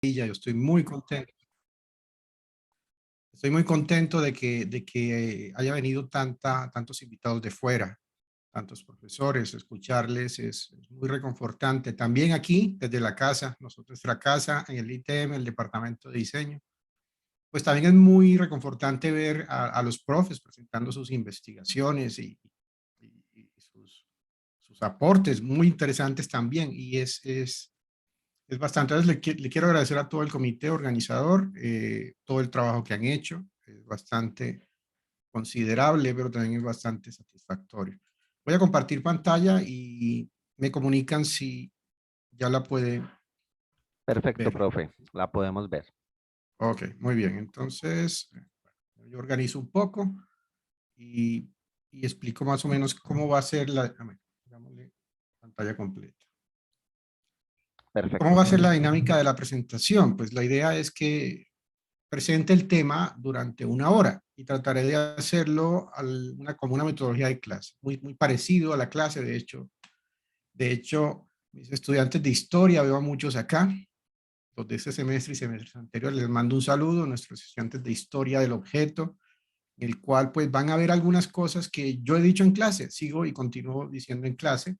Yo estoy muy contento. Estoy muy contento de que haya venido tantos invitados de fuera, tantos profesores. Escucharles es muy reconfortante. También aquí, desde la casa, nuestra casa en el ITM, el Departamento de Diseño, pues también es muy reconfortante ver a los profes presentando sus investigaciones y sus aportes muy interesantes también. Y es bastante. Entonces, le quiero agradecer a todo el comité organizador, todo el trabajo que han hecho. Es bastante considerable, pero también es bastante satisfactorio. Voy a compartir pantalla y me comunican si ya la puede Perfecto, ver. profe, la podemos ver. Ok, muy bien. Entonces, yo organizo un poco y, y explico más o menos cómo va a ser digámosle, pantalla completa. ¿Cómo Perfecto, va a ser profe. la dinámica de la presentación? Pues la idea es que presente el tema durante una hora y trataré de hacerlo como una metodología de clase, muy parecido a la clase. De hecho, mis estudiantes de historia, veo a muchos acá, los de este semestre y semestres anteriores, les mando un saludo a nuestros estudiantes de historia del objeto, en el cual pues van a ver algunas cosas que yo he dicho en clase, sigo y continúo diciendo en clase.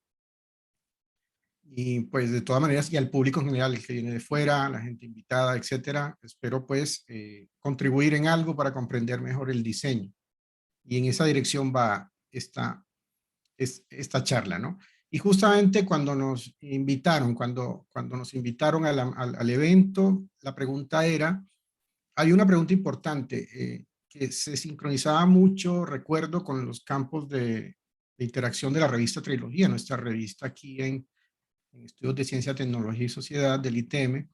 Y pues de todas maneras, y al público en general, el que viene de fuera, la gente invitada, etcétera, espero pues contribuir en algo para comprender mejor el diseño. Y en esa dirección va esta charla, ¿no? Y justamente cuando nos invitaron al evento, la pregunta era, hay una pregunta importante que se sincronizaba mucho, recuerdo, con los campos de interacción de la revista Trilogía, nuestra revista aquí en Estudios de Ciencia, Tecnología y Sociedad del ITM,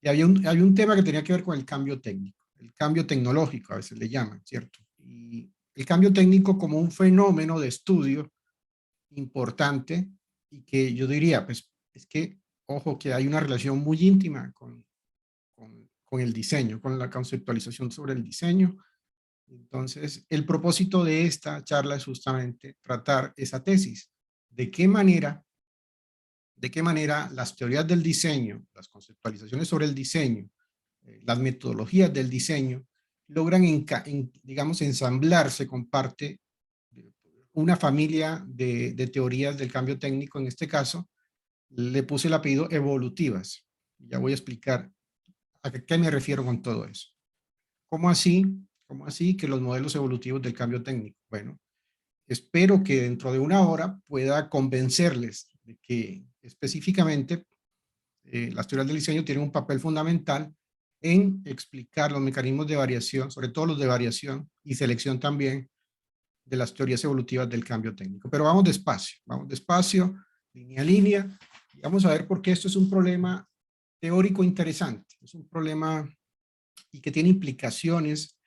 y había un tema que tenía que ver con el cambio técnico, el cambio tecnológico, a veces le llaman, ¿cierto? Y el cambio técnico como un fenómeno de estudio importante y que yo diría, pues, es que, ojo, que hay una relación muy íntima con el diseño, con la conceptualización sobre el diseño. Entonces, el propósito de esta charla es justamente tratar esa tesis. ¿De qué manera las teorías del diseño, las conceptualizaciones sobre el diseño, las metodologías del diseño, logran, digamos, ensamblarse con parte de una familia de teorías del cambio técnico? En este caso, le puse el apellido evolutivas. Ya voy a explicar a qué me refiero con todo eso. ¿Cómo así? ¿Cómo así que los modelos evolutivos del cambio técnico? Bueno, espero que dentro de una hora pueda convencerles de que específicamente las teorías del diseño tienen un papel fundamental en explicar los mecanismos de variación, sobre todo los de variación y selección también, de las teorías evolutivas del cambio técnico. Pero vamos despacio, línea a línea, y vamos a ver por qué esto es un problema teórico interesante. Es un problema y que tiene implicaciones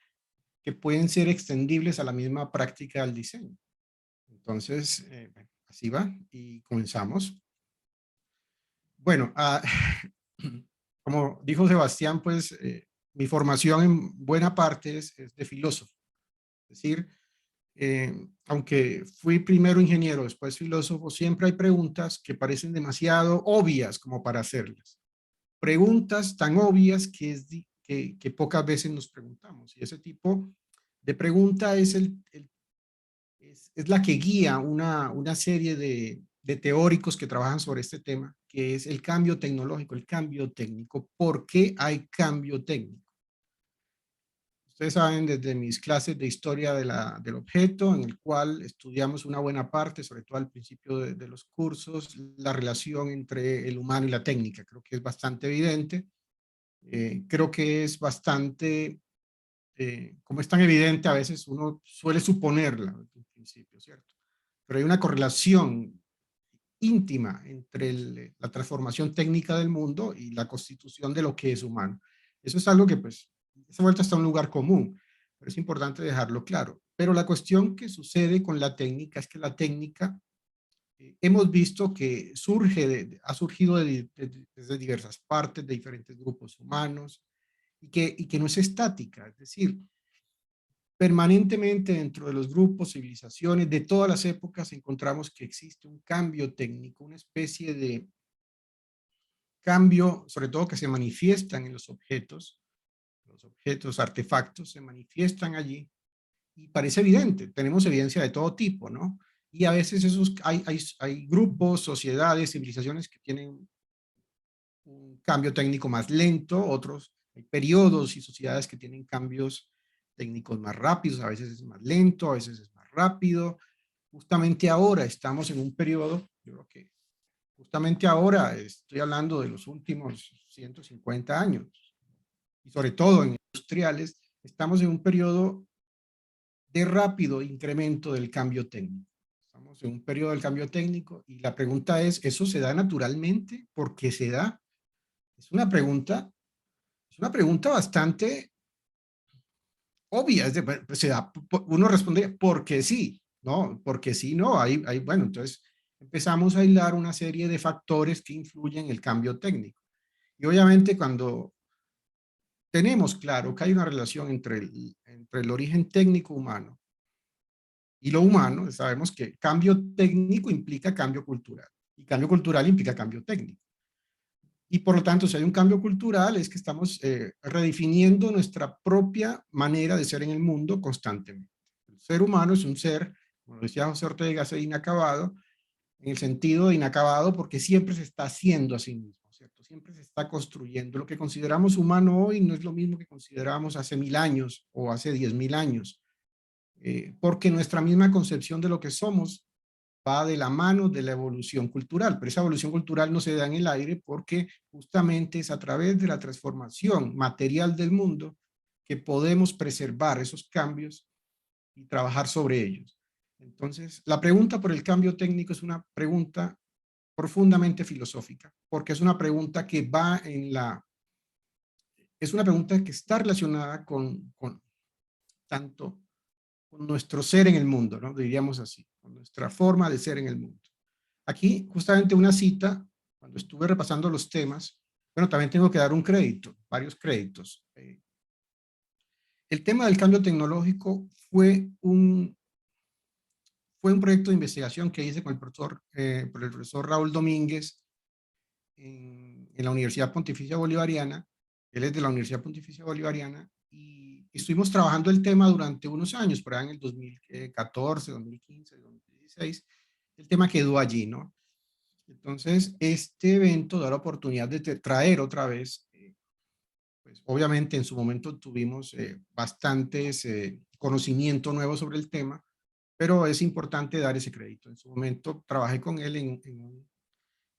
que pueden ser extendibles a la misma práctica del diseño. Entonces, así va y comenzamos. Bueno, como dijo Sebastián, pues mi formación en buena parte es de filósofo. Es decir, aunque fui primero ingeniero, después filósofo, siempre hay preguntas que parecen demasiado obvias como para hacerlas. Preguntas tan obvias que pocas veces nos preguntamos. Y ese tipo de pregunta es la que guía una serie de teóricos que trabajan sobre este tema, que es el cambio tecnológico, el cambio técnico. ¿Por qué hay cambio técnico? Ustedes saben desde mis clases de historia del objeto, en el cual estudiamos una buena parte, sobre todo al principio de los cursos, la relación entre el humano y la técnica. Creo que es bastante evidente. Creo que es bastante, como es tan evidente, a veces uno suele suponerla al principio, ¿cierto? Pero hay una correlación íntima entre la transformación técnica del mundo y la constitución de lo que es humano. Eso es algo que, pues, esa vuelta está en un lugar común, pero es importante dejarlo claro. Pero la cuestión que sucede con la técnica es que la técnica, hemos visto que ha surgido desde diversas partes, de diferentes grupos humanos, y que no es estática. Es decir, permanentemente dentro de los grupos, civilizaciones, de todas las épocas, encontramos que existe un cambio técnico, una especie de cambio, sobre todo que se manifiestan en los objetos, artefactos, se manifiestan allí y parece evidente, tenemos evidencia de todo tipo, ¿no? Y a veces hay grupos, sociedades, civilizaciones que tienen un cambio técnico más lento, otros, hay periodos y sociedades que tienen cambios técnicos más rápidos, a veces es más lento, a veces es más rápido. Justamente ahora estamos en un periodo, yo creo que justamente ahora estoy hablando de los últimos 150 años, y sobre todo en industriales, estamos en un periodo de rápido incremento del cambio técnico. Estamos en un periodo del cambio técnico y la pregunta es, ¿eso se da naturalmente? ¿Por qué se da? Es una pregunta bastante obvia. Se da, uno responde porque sí, ¿no? Porque sí, no. Bueno, entonces empezamos a hilar una serie de factores que influyen en el cambio técnico. Y obviamente cuando tenemos claro que hay una relación entre el origen técnico humano y lo humano, sabemos que cambio técnico implica cambio cultural y cambio cultural implica cambio técnico. Y por lo tanto, si hay un cambio cultural, es que estamos redefiniendo nuestra propia manera de ser en el mundo constantemente. El ser humano es un ser, como decía José Ortega, ser inacabado, en el sentido de inacabado porque siempre se está haciendo a sí mismo, ¿cierto? Siempre se está construyendo. Lo que consideramos humano hoy no es lo mismo que consideramos hace 1000 años o hace 10.000 años, porque nuestra misma concepción de lo que somos va de la mano de la evolución cultural, pero esa evolución cultural no se da en el aire porque justamente es a través de la transformación material del mundo que podemos preservar esos cambios y trabajar sobre ellos. Entonces, la pregunta por el cambio técnico es una pregunta profundamente filosófica, porque es una pregunta que va es una pregunta que está relacionada con tanto con nuestro ser en el mundo, ¿no? Diríamos así, con nuestra forma de ser en el mundo. Aquí, justamente una cita, cuando estuve repasando los temas, bueno, también tengo que dar un crédito, varios créditos. El tema del cambio tecnológico fue un proyecto de investigación que hice con por el profesor Raúl Domínguez en la Universidad Pontificia Bolivariana. Él es de la Universidad Pontificia Bolivariana y estuvimos trabajando el tema durante unos años, por ahí en el 2014, 2015, 2016. El tema quedó allí, ¿no? Entonces, este evento da la oportunidad de traer otra vez, pues obviamente en su momento tuvimos bastantes conocimiento nuevo sobre el tema, pero es importante dar ese crédito. En su momento trabajé con él en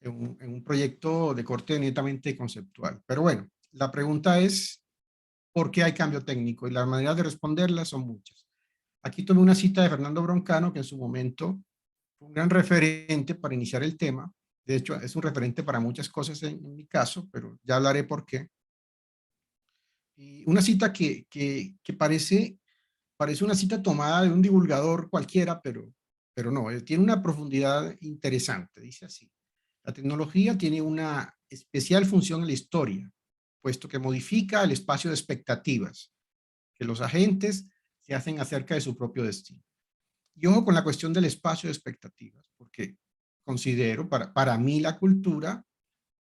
un proyecto de corte netamente conceptual. Pero bueno, la pregunta es, ¿por qué hay cambio técnico? Y las maneras de responderla son muchas. Aquí tomé una cita de Fernando Broncano, que en su momento fue un gran referente para iniciar el tema. De hecho, es un referente para muchas cosas en mi caso, pero ya hablaré por qué. Y una cita que parece una cita tomada de un divulgador cualquiera, pero no, tiene una profundidad interesante. Dice así: la tecnología tiene una especial función en la historia, puesto que modifica el espacio de expectativas que los agentes se hacen acerca de su propio destino. Y ojo con la cuestión del espacio de expectativas, porque considero, para mí la cultura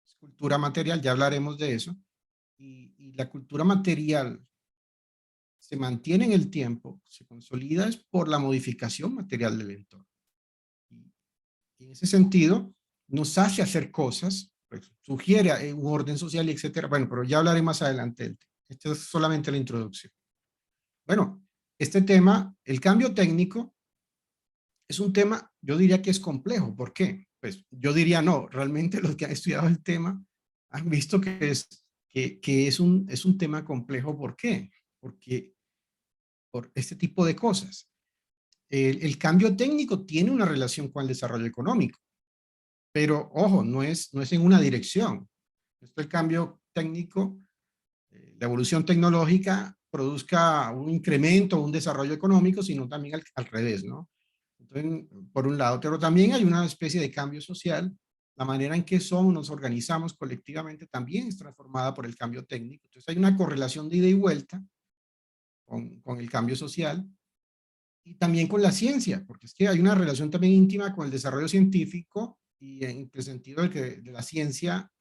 es cultura material, ya hablaremos de eso, y la cultura material se mantiene en el tiempo, se consolida es por la modificación material del entorno. Y en ese sentido, nos hace hacer cosas, pues, sugiere un orden social, etcétera. Bueno, pero ya hablaré más adelante del tema. Esta es solamente la introducción. Bueno, este tema, el cambio técnico, es un tema, yo diría que es complejo. ¿Por qué? Pues yo diría no, realmente los que han estudiado el tema han visto que es un tema complejo. ¿Por qué? Porque por este tipo de cosas. El cambio técnico tiene una relación con el desarrollo económico, pero ojo, no es en una dirección. Esto el cambio técnico, la evolución tecnológica produzca un incremento, un desarrollo económico, sino también al revés, ¿no? Entonces, por un lado, pero también hay una especie de cambio social. La manera en que nos organizamos colectivamente también es transformada por el cambio técnico. Entonces, hay una correlación de ida y vuelta con el cambio social y también con la ciencia, porque es que hay una relación también íntima con el desarrollo científico y en el sentido de que de la ciencia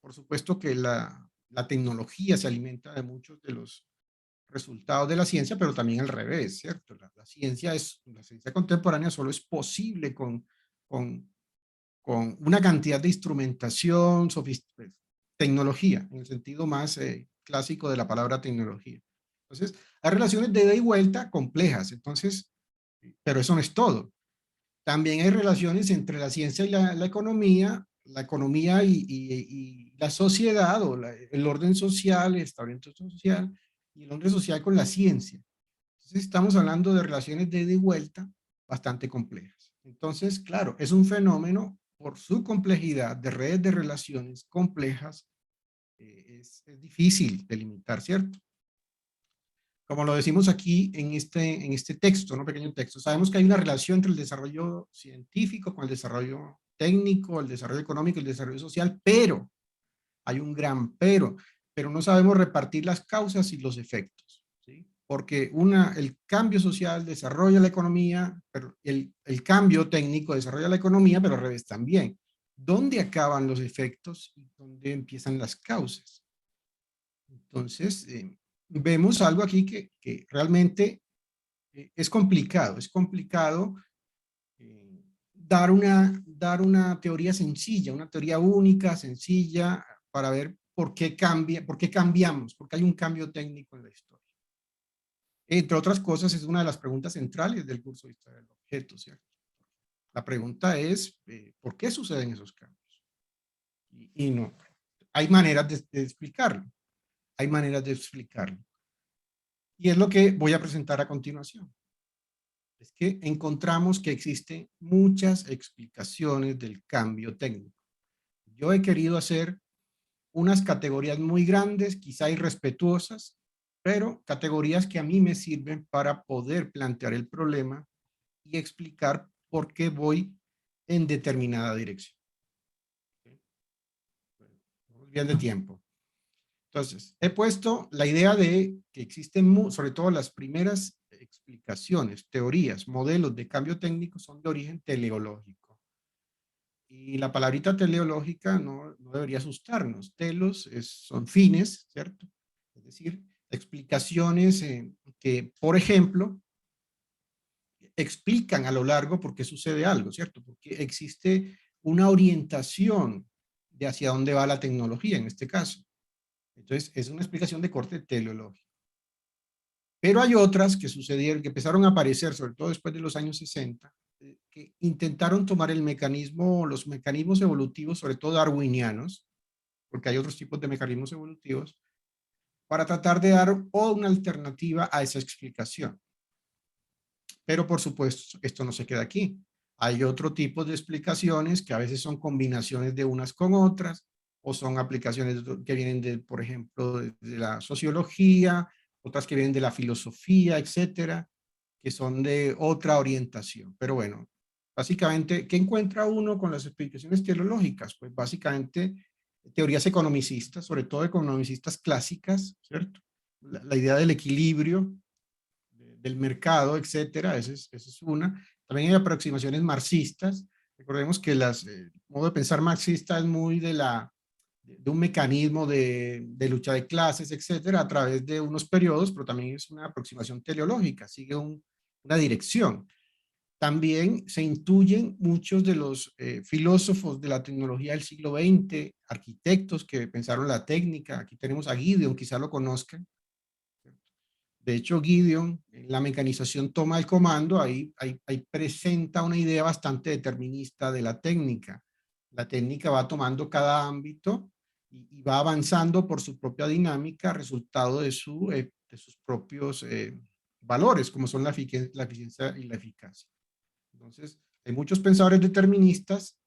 por supuesto que la tecnología se alimenta de muchos de los resultados de la ciencia, pero también al revés, ¿cierto? La ciencia contemporánea solo es posible con, con una cantidad de instrumentación, tecnología, en el sentido más clásico de la palabra tecnología. Entonces, hay relaciones de ida y vuelta complejas, entonces, pero eso no es todo. También hay relaciones entre la ciencia y la economía y la sociedad, o el orden social, el establecimiento social, y el orden social con la ciencia. Entonces, estamos hablando de relaciones de ida y vuelta bastante complejas. Entonces, claro, es un fenómeno por su complejidad de redes de relaciones complejas, es difícil delimitar, ¿cierto? Como lo decimos aquí en este texto, ¿no? Pequeño texto, sabemos que hay una relación entre el desarrollo científico con el desarrollo técnico, el desarrollo económico y el desarrollo social, pero, hay un gran pero no sabemos repartir las causas y los efectos, ¿sí? Porque el cambio social desarrolla la economía, pero el cambio técnico desarrolla la economía, pero al revés también. ¿Dónde acaban los efectos y dónde empiezan las causas? Entonces, vemos algo aquí que realmente es complicado dar una teoría sencilla, una teoría única, sencilla, para ver por qué cambiamos, porque hay un cambio técnico en la historia. Entre otras cosas, es una de las preguntas centrales del curso de Historia del Objeto, ¿cierto? La pregunta es, ¿por qué suceden esos cambios? Y no, hay maneras de explicarlo, hay maneras de explicarlo. Y es lo que voy a presentar a continuación. Es que encontramos que existen muchas explicaciones del cambio técnico. Yo he querido hacer unas categorías muy grandes, quizá irrespetuosas, pero categorías que a mí me sirven para poder plantear el problema y explicar por qué voy en determinada dirección. Vamos bien de tiempo. Entonces, he puesto la idea de que existen, sobre todo las primeras explicaciones, teorías, modelos de cambio técnico son de origen teleológico. Y la palabrita teleológica no debería asustarnos. Telos son fines, ¿cierto? Es decir, explicaciones que, por ejemplo, explican a lo largo por qué sucede algo, ¿cierto? Porque existe una orientación de hacia dónde va la tecnología en este caso. Entonces, es una explicación de corte teleológico. Pero hay otras que sucedieron, que empezaron a aparecer, sobre todo después de los años 60, que intentaron tomar el mecanismo, los mecanismos evolutivos, sobre todo darwinianos, porque hay otros tipos de mecanismos evolutivos, para tratar de dar una alternativa a esa explicación. Pero por supuesto, esto no se queda aquí. Hay otro tipo de explicaciones que a veces son combinaciones de unas con otras, o son aplicaciones que vienen de, por ejemplo, de la sociología, otras que vienen de la filosofía, etcétera, que son de otra orientación. Pero bueno, básicamente, ¿qué encuentra uno con las explicaciones teleológicas? Pues básicamente teorías economicistas, sobre todo economicistas clásicas, ¿cierto? La idea del equilibrio del mercado, etcétera, esa es una. También hay aproximaciones marxistas. Recordemos que el modo de pensar marxista es muy de un mecanismo de lucha de clases, etcétera, a través de unos periodos, pero también es una aproximación teleológica, sigue una dirección. También se intuyen muchos de los filósofos de la tecnología del siglo XX, arquitectos que pensaron la técnica. Aquí tenemos a Gideon, quizá lo conozcan. De hecho, Gideon, en la mecanización toma el comando, ahí presenta una idea bastante determinista de la técnica. La técnica va tomando cada ámbito y va avanzando por su propia dinámica, resultado de sus propios valores, como son la eficiencia y la eficacia. Entonces, hay muchos pensadores deterministas,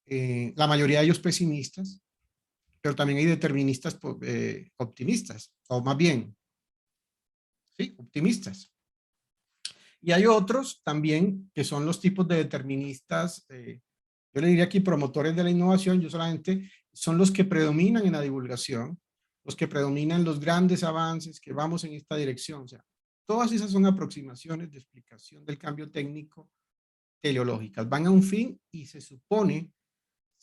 la mayoría de ellos pesimistas, pero también hay deterministas optimistas, o más bien, sí, optimistas. Y hay otros también que son los tipos de deterministas, yo le diría aquí promotores de la innovación, yo solamente, son los que predominan en la divulgación, los que predominan los grandes avances, que vamos en esta dirección. O sea, todas esas son aproximaciones de explicación del cambio técnico teleológicas. Van a un fin y se supone,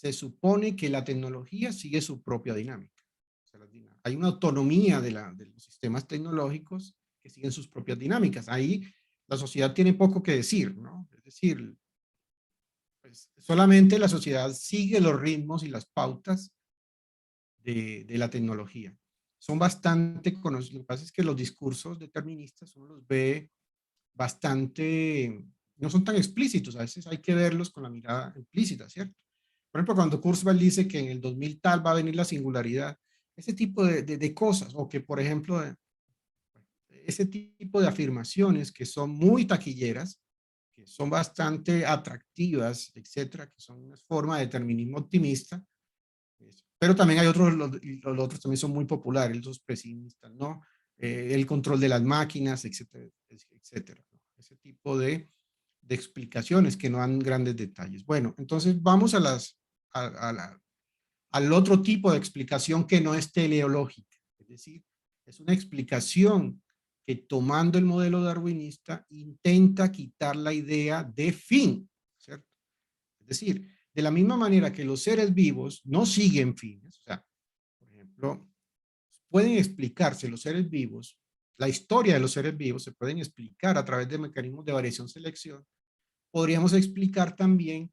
se supone que la tecnología sigue su propia dinámica. O sea, hay una autonomía de los sistemas tecnológicos que siguen sus propias dinámicas. Ahí la sociedad tiene poco que decir, ¿no? Es decir, pues, solamente la sociedad sigue los ritmos y las pautas de la tecnología. Son bastante conocidos. Lo que pasa es que los discursos deterministas uno los ve bastante, no son tan explícitos, a veces hay que verlos con la mirada implícita, ¿cierto? Por ejemplo, cuando Kurzweil dice que en el 2000 tal va a venir la singularidad, ese tipo de cosas, o que por ejemplo, ese tipo de afirmaciones que son muy taquilleras, que son bastante atractivas, etcétera, que son una forma de determinismo optimista, pero también hay otros, los otros también son muy populares, los pesimistas, ¿no? El control de las máquinas, etcétera, etcétera, ¿no? Ese tipo de explicaciones que no dan grandes detalles. Bueno, entonces vamos al otro tipo de explicación que no es teleológica, es decir, es una explicación que tomando el modelo darwinista intenta quitar la idea de fin, ¿cierto? Es decir, de la misma manera que los seres vivos no siguen fines, o sea, por ejemplo, pueden explicarse los seres vivos, la historia de los seres vivos se pueden explicar a través de mecanismos de variación-selección, podríamos explicar también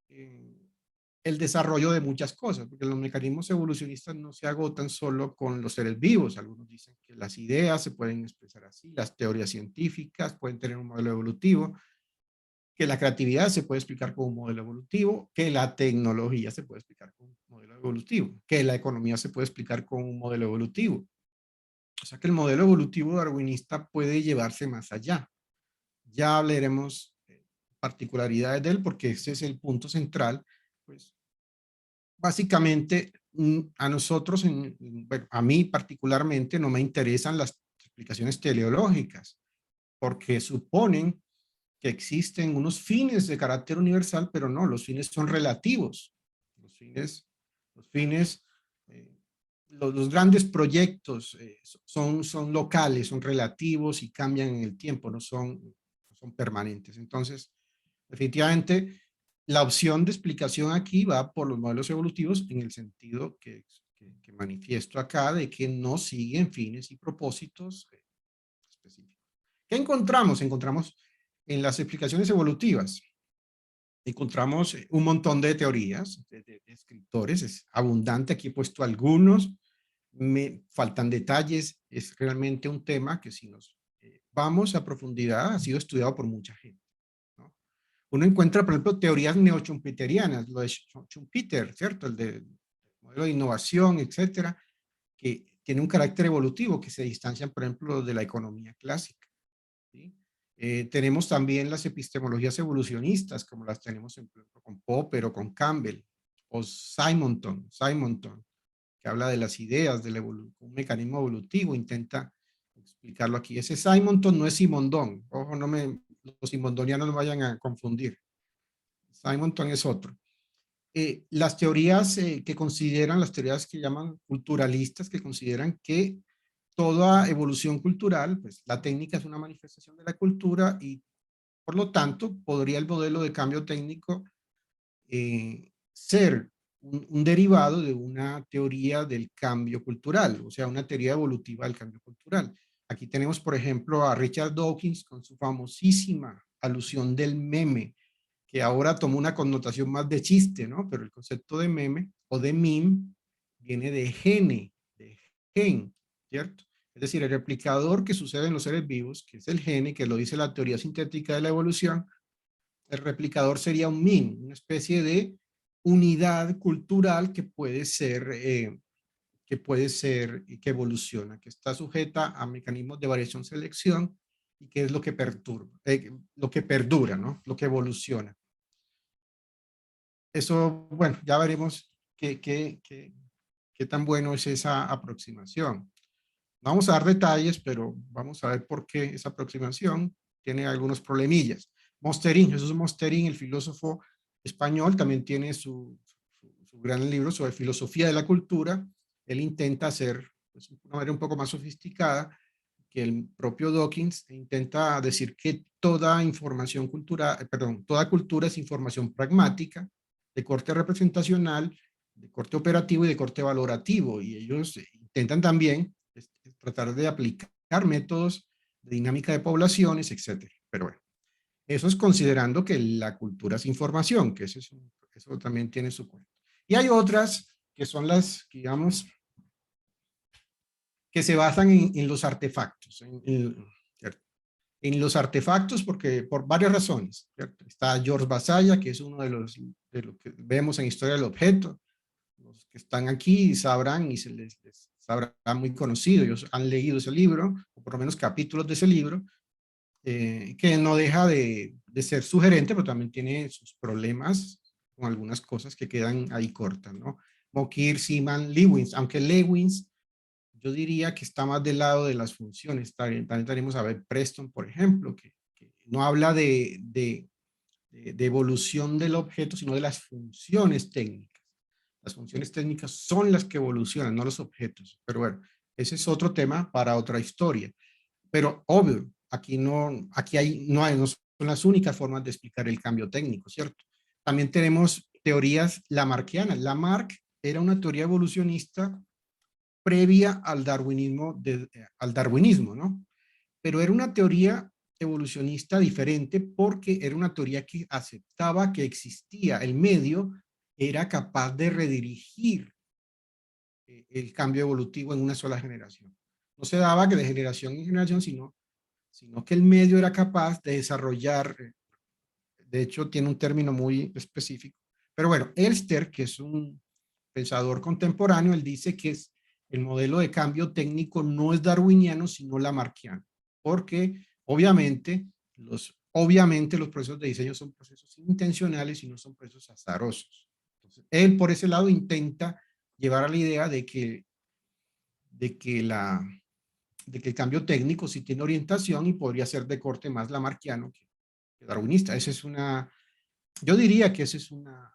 el desarrollo de muchas cosas, porque los mecanismos evolucionistas no se agotan solo con los seres vivos. Algunos dicen que las ideas se pueden expresar así, las teorías científicas pueden tener un modelo evolutivo, que la creatividad se puede explicar con un modelo evolutivo, que la tecnología se puede explicar con un modelo evolutivo, que la economía se puede explicar con un modelo evolutivo. O sea que el modelo evolutivo darwinista puede llevarse más allá. Ya hablaremos particularidades de él porque ese es el punto central. Pues básicamente a nosotros, bueno, a mí particularmente no me interesan las explicaciones teleológicas porque suponen que existen unos fines de carácter universal, pero no, los fines son relativos. Los fines, los grandes proyectos son locales, son relativos y cambian en el tiempo, no son permanentes. Entonces, definitivamente, la opción de explicación aquí va por los modelos evolutivos en el sentido que manifiesto acá de que no siguen fines y propósitos específicos. ¿Qué encontramos? Encontramos en las explicaciones evolutivas, encontramos un montón de teorías de escritores, es abundante, aquí he puesto algunos, me faltan detalles, es realmente un tema que si nos vamos a profundidad ha sido estudiado por mucha gente, ¿no? Uno encuentra, por ejemplo, teorías neochumpeterianas, lo de Schumpeter, ¿cierto? El modelo de innovación, etcétera, que tiene un carácter evolutivo, que se distancian, por ejemplo, de la economía clásica, ¿sí? Tenemos también las epistemologías evolucionistas, como las tenemos con Popper o con Campbell, o Simonton, que habla de las ideas, un mecanismo evolutivo, intenta explicarlo aquí. Ese Simonton no es Simondon, ojo, los simondonianos no vayan a confundir. Simonton es otro. Las teorías las teorías que llaman culturalistas, que consideran que toda evolución cultural, pues la técnica es una manifestación de la cultura y por lo tanto podría el modelo de cambio técnico ser un derivado de una teoría del cambio cultural, o sea, una teoría evolutiva del cambio cultural. Aquí tenemos, por ejemplo, a Richard Dawkins con su famosísima alusión del meme, que ahora tomó una connotación más de chiste, ¿no? Pero el concepto de meme o de meme viene de gen, ¿cierto? Es decir, el replicador que sucede en los seres vivos, que es el gene, que lo dice la teoría sintética de la evolución, el replicador sería un min, una especie de unidad cultural que evoluciona, que está sujeta a mecanismos de variación-selección y que es lo que perdura, ¿no? Lo que evoluciona. Eso, bueno, ya veremos qué tan bueno es esa aproximación. Vamos a dar detalles, pero vamos a ver por qué esa aproximación tiene algunos problemillas. Mosterin, Jesús Mosterin, el filósofo español, también tiene su gran libro sobre filosofía de la cultura. Él intenta hacer, pues, de una manera un poco más sofisticada que el propio Dawkins, intenta decir que toda información cultural, toda cultura es información pragmática, de corte representacional, de corte operativo y de corte valorativo, y ellos intentan también tratar de aplicar métodos de dinámica de poblaciones, etcétera. Pero bueno, eso es considerando que la cultura es información, que eso también tiene su cuenta. Y hay otras que son las, digamos, que se basan en los artefactos, en los artefactos por varias razones, ¿cierto? Está George Basaya, que es uno de lo que vemos en Historia del Objeto. Los que están aquí sabrán y se les sabrá muy conocido, ellos han leído ese libro, o por lo menos capítulos de ese libro, que no deja de ser sugerente, pero también tiene sus problemas con algunas cosas que quedan ahí cortas, ¿no? Mokir, Seaman, Lewins, aunque Lewins yo diría que está más del lado de las funciones. También tenemos a ver Preston, por ejemplo, que no habla de evolución del objeto, sino de las funciones técnicas. Las funciones técnicas son las que evolucionan, no los objetos. Pero bueno, ese es otro tema para otra historia. Pero obvio, aquí no son las únicas formas de explicar el cambio técnico, ¿cierto? También tenemos teorías lamarckianas. Lamarck era una teoría evolucionista previa al darwinismo, ¿no? Pero era una teoría evolucionista diferente porque era una teoría que aceptaba que existía el medio, era capaz de redirigir el cambio evolutivo en una sola generación. No se daba que de generación en generación, sino que el medio era capaz de desarrollar, de hecho tiene un término muy específico, pero bueno, Elster, que es un pensador contemporáneo, él dice que el modelo de cambio técnico no es darwiniano, sino lamarckiano, porque obviamente los procesos de diseño son procesos intencionales y no son procesos azarosos. Entonces, él por ese lado intenta llevar a la idea de que el cambio técnico sí tiene orientación y podría ser de corte más lamarckiano que darwinista. Yo diría que esa es una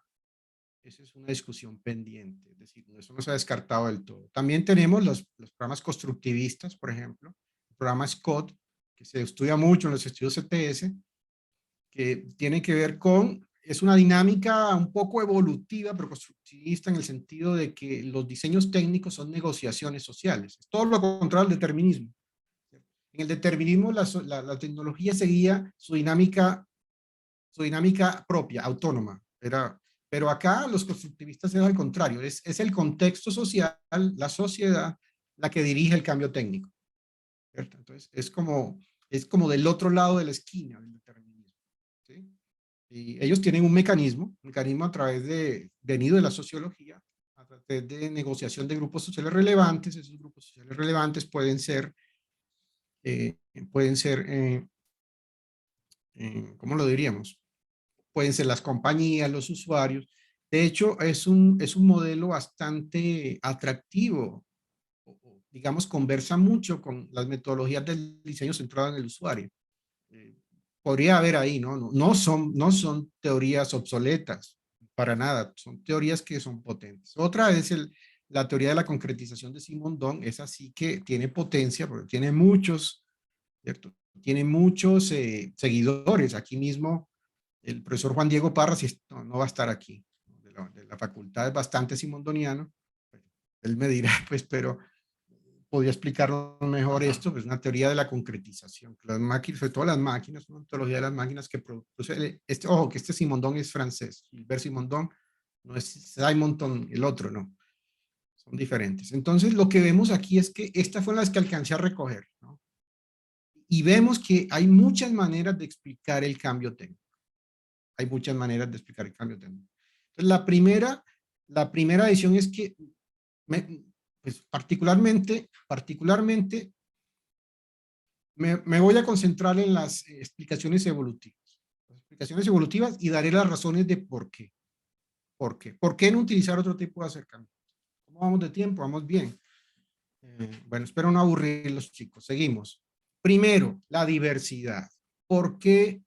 discusión pendiente, es decir, eso no se ha descartado del todo. También tenemos los programas constructivistas, por ejemplo, el programa SCOT, que se estudia mucho en los estudios CTS, que tiene que ver es una dinámica un poco evolutiva, pero constructivista en el sentido de que los diseños técnicos son negociaciones sociales. Es todo lo contrario al determinismo. En el determinismo la tecnología seguía su dinámica propia, autónoma. Pero acá los constructivistas es al contrario, es el contexto social, la sociedad, la que dirige el cambio técnico, ¿cierto? Entonces es como del otro lado de la esquina del determinismo, ¿sí? Y ellos tienen un mecanismo a través venido de la sociología, a través de negociación de grupos sociales relevantes. Esos grupos sociales relevantes pueden ser, ¿cómo lo diríamos? Pueden ser las compañías, los usuarios. De hecho, es un modelo bastante atractivo, digamos, conversa mucho con las metodologías del diseño centrado en el usuario. Podría haber ahí, ¿no? No son teorías obsoletas, para nada, son teorías que son potentes. Otra es la teoría de la concretización de Simondon, esa sí que tiene potencia, porque tiene muchos, ¿cierto? Tiene muchos seguidores. Aquí mismo el profesor Juan Diego Parra no va a estar aquí, de la facultad, es bastante simondoniano. Él me dirá, pues, pero podría explicarlo mejor esto, pues una teoría de la concretización. Las máquinas, sobre todo las máquinas, una ontología de las máquinas que produce, ojo, que este Simondon es francés, Gilbert Simondon, no es Simonton el otro, no, son diferentes. Entonces, lo que vemos aquí es que estas fueron las que alcancé a recoger, ¿no? Y vemos que hay muchas maneras de explicar el cambio técnico. Hay muchas maneras de explicar el cambio técnico. Entonces, la primera edición es que, pues particularmente me voy a concentrar en las explicaciones evolutivas. Las explicaciones evolutivas, y daré las razones de por qué. ¿Por qué? ¿Por qué no utilizar otro tipo de acercamiento? ¿Cómo vamos de tiempo? Vamos bien. Bueno, espero no aburrir los chicos. Seguimos. Primero, la diversidad. ¿Por qué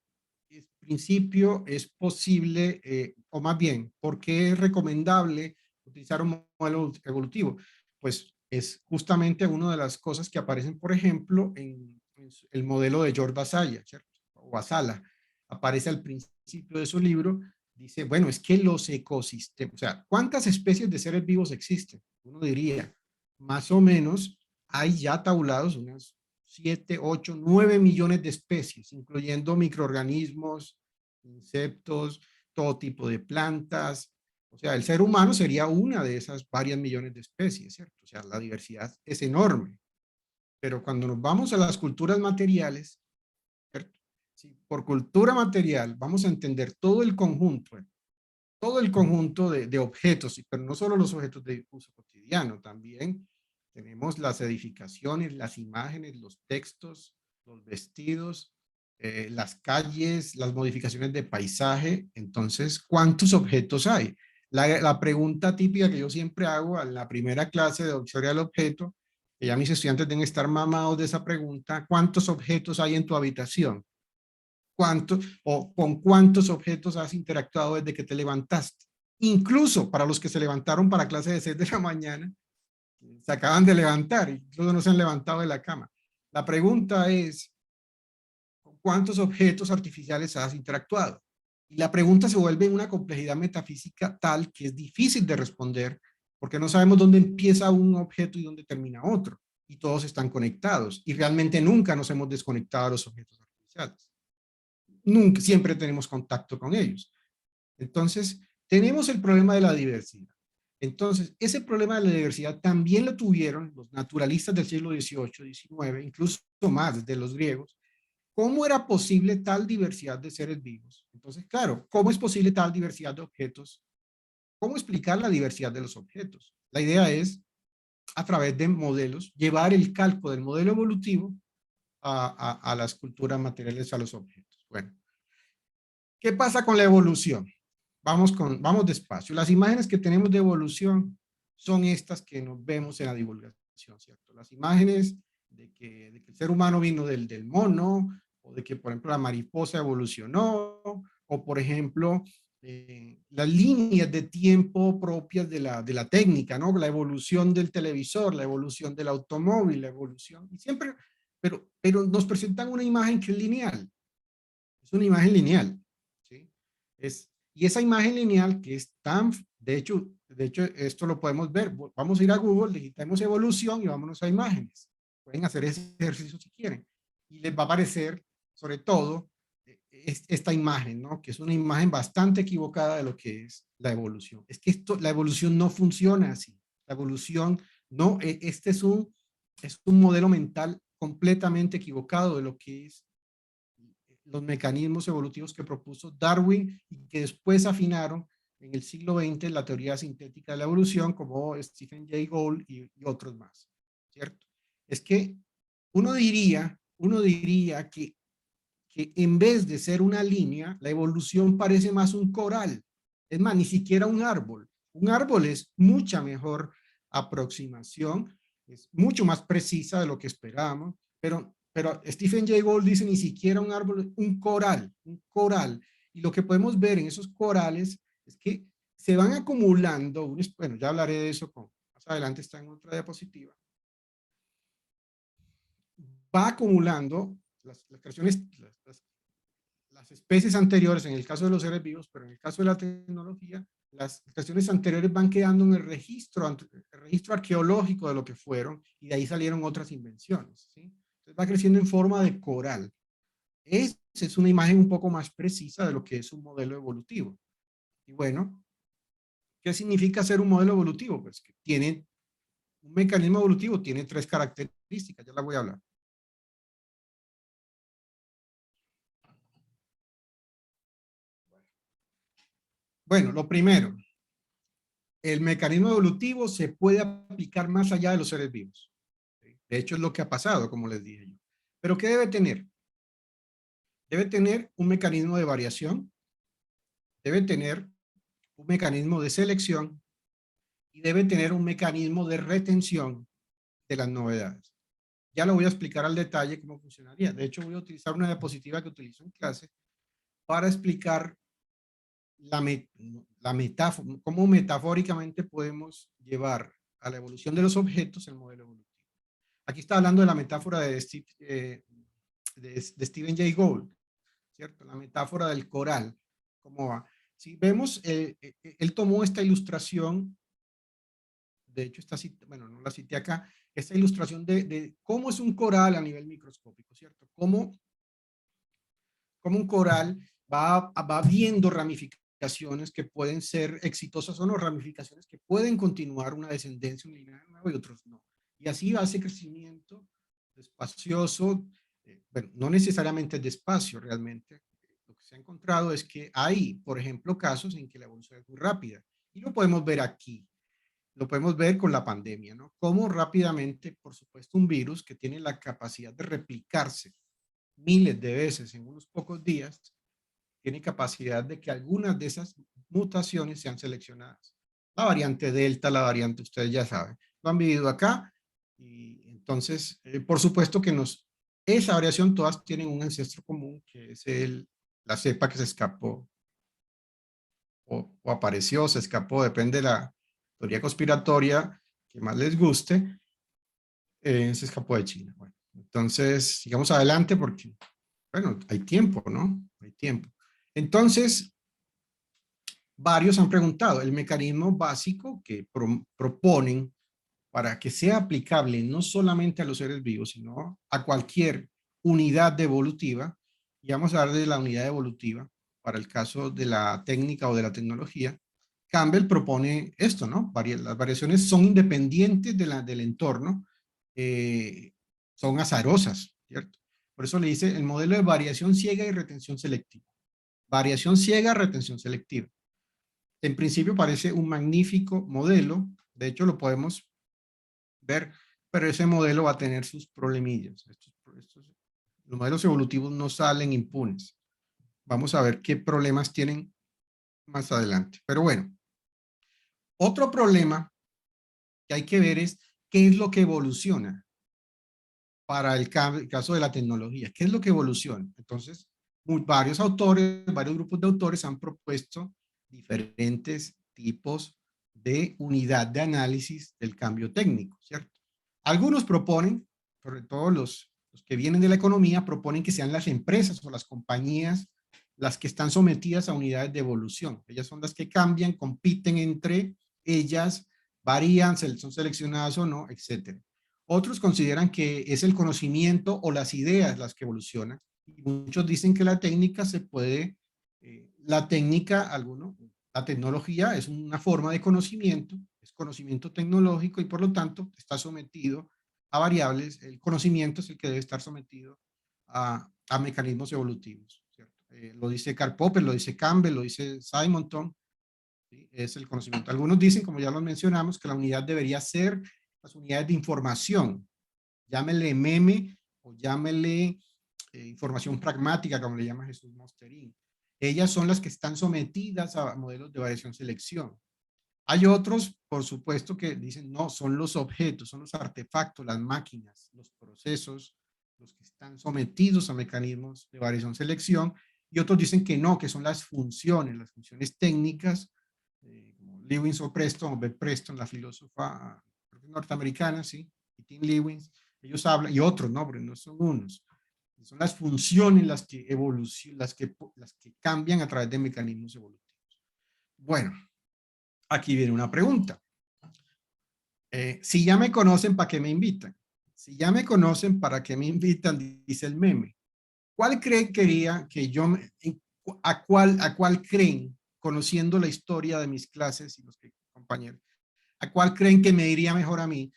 en principio es posible, o más bien, por qué es recomendable utilizar un modelo evolutivo? Pues es justamente una de las cosas que aparecen, por ejemplo, en el modelo de George Basaya, ¿cierto? O Basala. Aparece al principio de su libro dice, bueno, es que los ecosistemas, o sea, ¿cuántas especies de seres vivos existen? Uno diría, más o menos, hay ya tabulados unas 7, 8, 9 millones de especies, incluyendo microorganismos, insectos, todo tipo de plantas. O sea, el ser humano sería una de esas varias millones de especies, ¿cierto? O sea, la diversidad es enorme. Pero cuando nos vamos a las culturas materiales, ¿cierto? Si por cultura material vamos a entender todo el conjunto de objetos, pero no solo los objetos de uso cotidiano, también tenemos las edificaciones, las imágenes, los textos, los vestidos, las calles, las modificaciones de paisaje. Entonces, ¿cuántos objetos hay? La pregunta típica que yo siempre hago a la primera clase de historia del objeto, que ya mis estudiantes deben estar mamados de esa pregunta: ¿cuántos objetos hay en tu habitación? ¿Cuántos o con cuántos objetos has interactuado desde que te levantaste? Incluso para los que se levantaron para clase de 6 de la mañana, se acaban de levantar, incluso no se han levantado de la cama. La pregunta es, ¿con cuántos objetos artificiales has interactuado? Y la pregunta se vuelve una complejidad metafísica tal que es difícil de responder, porque no sabemos dónde empieza un objeto y dónde termina otro, y todos están conectados, y realmente nunca nos hemos desconectado de los objetos artificiales. Nunca, siempre tenemos contacto con ellos. Entonces, tenemos el problema de la diversidad. Entonces, ese problema de la diversidad también lo tuvieron los naturalistas del siglo XVIII, XIX, incluso más desde los griegos. ¿Cómo era posible tal diversidad de seres vivos? Entonces, claro, ¿cómo es posible tal diversidad de objetos? ¿Cómo explicar la diversidad de los objetos? La idea es, a través de modelos, llevar el cálculo del modelo evolutivo a las culturas materiales, a los objetos. Bueno, ¿qué pasa con la evolución? Vamos despacio. Las imágenes que tenemos de evolución son estas que nos vemos en la divulgación, ¿cierto? Las imágenes de que el ser humano vino del mono, o de que, por ejemplo, la mariposa evolucionó, o, por ejemplo, las líneas de tiempo propias de la técnica, ¿no? La evolución del televisor, la evolución del automóvil, la evolución, y siempre, pero nos presentan una imagen que es lineal. Es una imagen lineal, ¿sí? Y esa imagen lineal que es tan, de hecho, esto lo podemos ver. Vamos a ir a Google, digitamos evolución y vámonos a imágenes. Pueden hacer ese ejercicio si quieren. Y les va a aparecer, sobre todo, esta imagen, ¿no? Que es una imagen bastante equivocada de lo que es la evolución. Es que la evolución no funciona así. La evolución, no, este es un modelo mental completamente equivocado de lo que es los mecanismos evolutivos que propuso Darwin y que después afinaron en el siglo XX la teoría sintética de la evolución, como Stephen Jay Gould y otros más, ¿cierto? Es que uno diría que en vez de ser una línea, la evolución parece más un coral. Es más, ni siquiera un árbol. Un árbol es mucha mejor aproximación, es mucho más precisa de lo que esperábamos, pero Stephen Jay Gould dice ni siquiera un árbol, un coral, un coral. Y lo que podemos ver en esos corales es que se van acumulando, bueno, ya hablaré de eso más adelante, está en otra diapositiva, va acumulando las creaciones, las especies anteriores, en el caso de los seres vivos, pero en el caso de la tecnología, las estaciones anteriores van quedando en el registro arqueológico de lo que fueron, y de ahí salieron otras invenciones, ¿sí? Entonces va creciendo en forma de coral. Esa es una imagen un poco más precisa de lo que es un modelo evolutivo. Y bueno, ¿qué significa ser un modelo evolutivo? Pues que tiene un mecanismo evolutivo, tiene 3 características, ya la voy a hablar. Bueno, lo primero, el mecanismo evolutivo se puede aplicar más allá de los seres vivos. De hecho, es lo que ha pasado, como les dije yo. ¿Pero qué debe tener? Debe tener un mecanismo de variación, debe tener un mecanismo de selección y debe tener un mecanismo de retención de las novedades. Ya lo voy a explicar al detalle cómo funcionaría. De hecho, voy a utilizar una diapositiva que utilizo en clase para explicar la metáfora, cómo metafóricamente podemos llevar a la evolución de los objetos el modelo evolutivo. Aquí está hablando de la metáfora de Stephen Jay Gould, ¿cierto? La metáfora del coral. ¿Cómo va? Si vemos, él tomó esta ilustración, de hecho, bueno, no la cité acá, esta ilustración de cómo es un coral a nivel microscópico, ¿cierto? Cómo un coral va viendo ramificaciones que pueden ser exitosas o no, ramificaciones que pueden continuar una descendencia, un linaje nuevo y otros no. Y así va ese crecimiento despacioso, bueno, no necesariamente despacio realmente. Lo que se ha encontrado es que hay, por ejemplo, casos en que la evolución es muy rápida. Y lo podemos ver aquí. Lo podemos ver con la pandemia, ¿no? Cómo rápidamente, por supuesto, un virus que tiene la capacidad de replicarse miles de veces en unos pocos días, tiene capacidad de que algunas de esas mutaciones sean seleccionadas. La variante Delta, la variante, ustedes ya saben, lo han vivido acá y entonces, por supuesto que esa variación todas tienen un ancestro común que es la cepa que se escapó o apareció, se escapó, depende de la teoría conspiratoria que más les guste, se escapó de China. Bueno, entonces, sigamos adelante porque, bueno, hay tiempo, ¿no? Hay tiempo. Entonces, varios han preguntado, el mecanismo básico que proponen para que sea aplicable no solamente a los seres vivos, sino a cualquier unidad evolutiva, y vamos a hablar de la unidad evolutiva para el caso de la técnica o de la tecnología. Campbell propone esto, ¿no? Las variaciones son independientes del entorno, son azarosas, ¿cierto? Por eso le dice el modelo de variación ciega y retención selectiva. Variación ciega, retención selectiva. En principio parece un magnífico modelo, de hecho lo podemos ver, pero ese modelo va a tener sus problemillas. Los modelos evolutivos no salen impunes. Vamos a ver qué problemas tienen más adelante. Pero bueno, otro problema que hay que ver es qué es lo que evoluciona para el caso de la tecnología. ¿Qué es lo que evoluciona? Entonces, varios autores, varios grupos de autores han propuesto diferentes tipos de unidad de análisis del cambio técnico, ¿cierto? Algunos proponen, sobre todo los que vienen de la economía, proponen que sean las empresas o las compañías las que están sometidas a unidades de evolución. Ellas son las que cambian, compiten entre ellas, varían, son seleccionadas o no, etcétera. Otros consideran que es el conocimiento o las ideas las que evolucionan. Y muchos dicen que la técnica la tecnología es una forma de conocimiento, es conocimiento tecnológico y por lo tanto está sometido a variables. El conocimiento es el que debe estar sometido a mecanismos evolutivos, ¿cierto? Lo dice Karl Popper, lo dice Campbell, lo dice Simonton, ¿sí? Es el conocimiento. Algunos dicen, como ya lo mencionamos, que la unidad debería ser las unidades de información, llámele meme o llámele información pragmática, como le llama Jesús Mosterín. Ellas son las que están sometidas a modelos de variación selección. Hay otros, por supuesto, que dicen, no, son los objetos, son los artefactos, las máquinas, los procesos, los que están sometidos a mecanismos de variación selección, y otros dicen que no, que son las funciones técnicas, como Lewis o Preston, o Beth Preston, la filósofa norteamericana, ¿sí? Y Tim Lewis, ellos hablan, y otros, no, pero no son unos, son las funciones las que las que cambian a través de mecanismos evolutivos. Bueno, aquí viene una pregunta. Si ya me conocen, ¿para qué me invitan? Si ya me conocen, ¿para qué me invitan? Dice el meme. ¿Cuál creen que a cuál creen, conociendo la historia de mis clases y los compañeros, a cuál creen que me iría mejor a mí?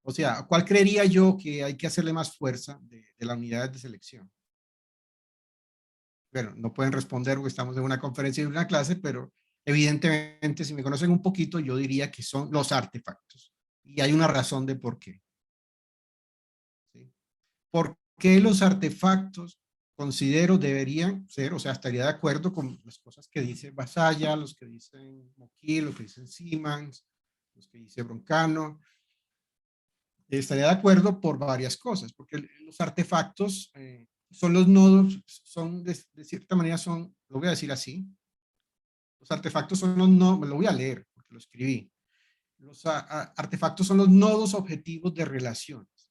O sea, ¿a cuál creería yo que hay que hacerle más fuerza de la unidad de selección? Bueno, no pueden responder porque estamos en una conferencia y en una clase, pero evidentemente, si me conocen un poquito, yo diría que son los artefactos. Y hay una razón de por qué. ¿Sí? ¿Por qué los artefactos considero deberían ser, o sea, estaría de acuerdo con las cosas que dice Basaya, los que dicen Moquil, los que dicen Siemens, los que dice Broncano? Estaría de acuerdo por varias cosas, porque los artefactos son los nodos, son de cierta manera son, lo voy a decir así, los artefactos son los nodos, me lo voy a leer porque lo escribí. Los artefactos son los nodos objetivos de relaciones.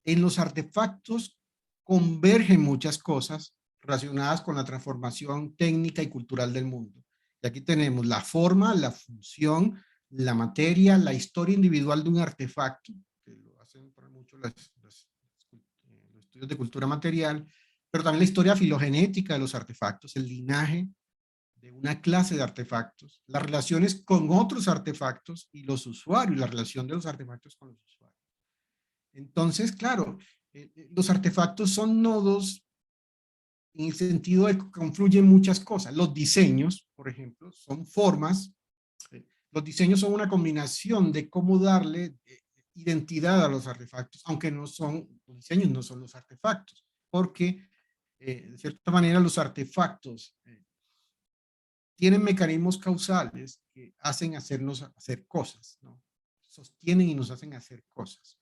En los artefactos convergen muchas cosas relacionadas con la transformación técnica y cultural del mundo. Y aquí tenemos la forma, la función, la materia, la historia individual de un artefacto, que lo hacen por mucho los estudios de cultura material, pero también la historia filogenética de los artefactos, el linaje de una clase de artefactos, las relaciones con otros artefactos y los usuarios, la relación de los artefactos con los usuarios. Entonces, claro, los artefactos son nodos en el sentido de que confluyen muchas cosas. Los diseños, por ejemplo, son formas. Los diseños son una combinación de cómo darle identidad a los artefactos, aunque no son, los diseños no son los artefactos, porque de cierta manera los artefactos tienen mecanismos causales que hacen hacernos hacer cosas, ¿no? Sostienen y nos hacen hacer cosas.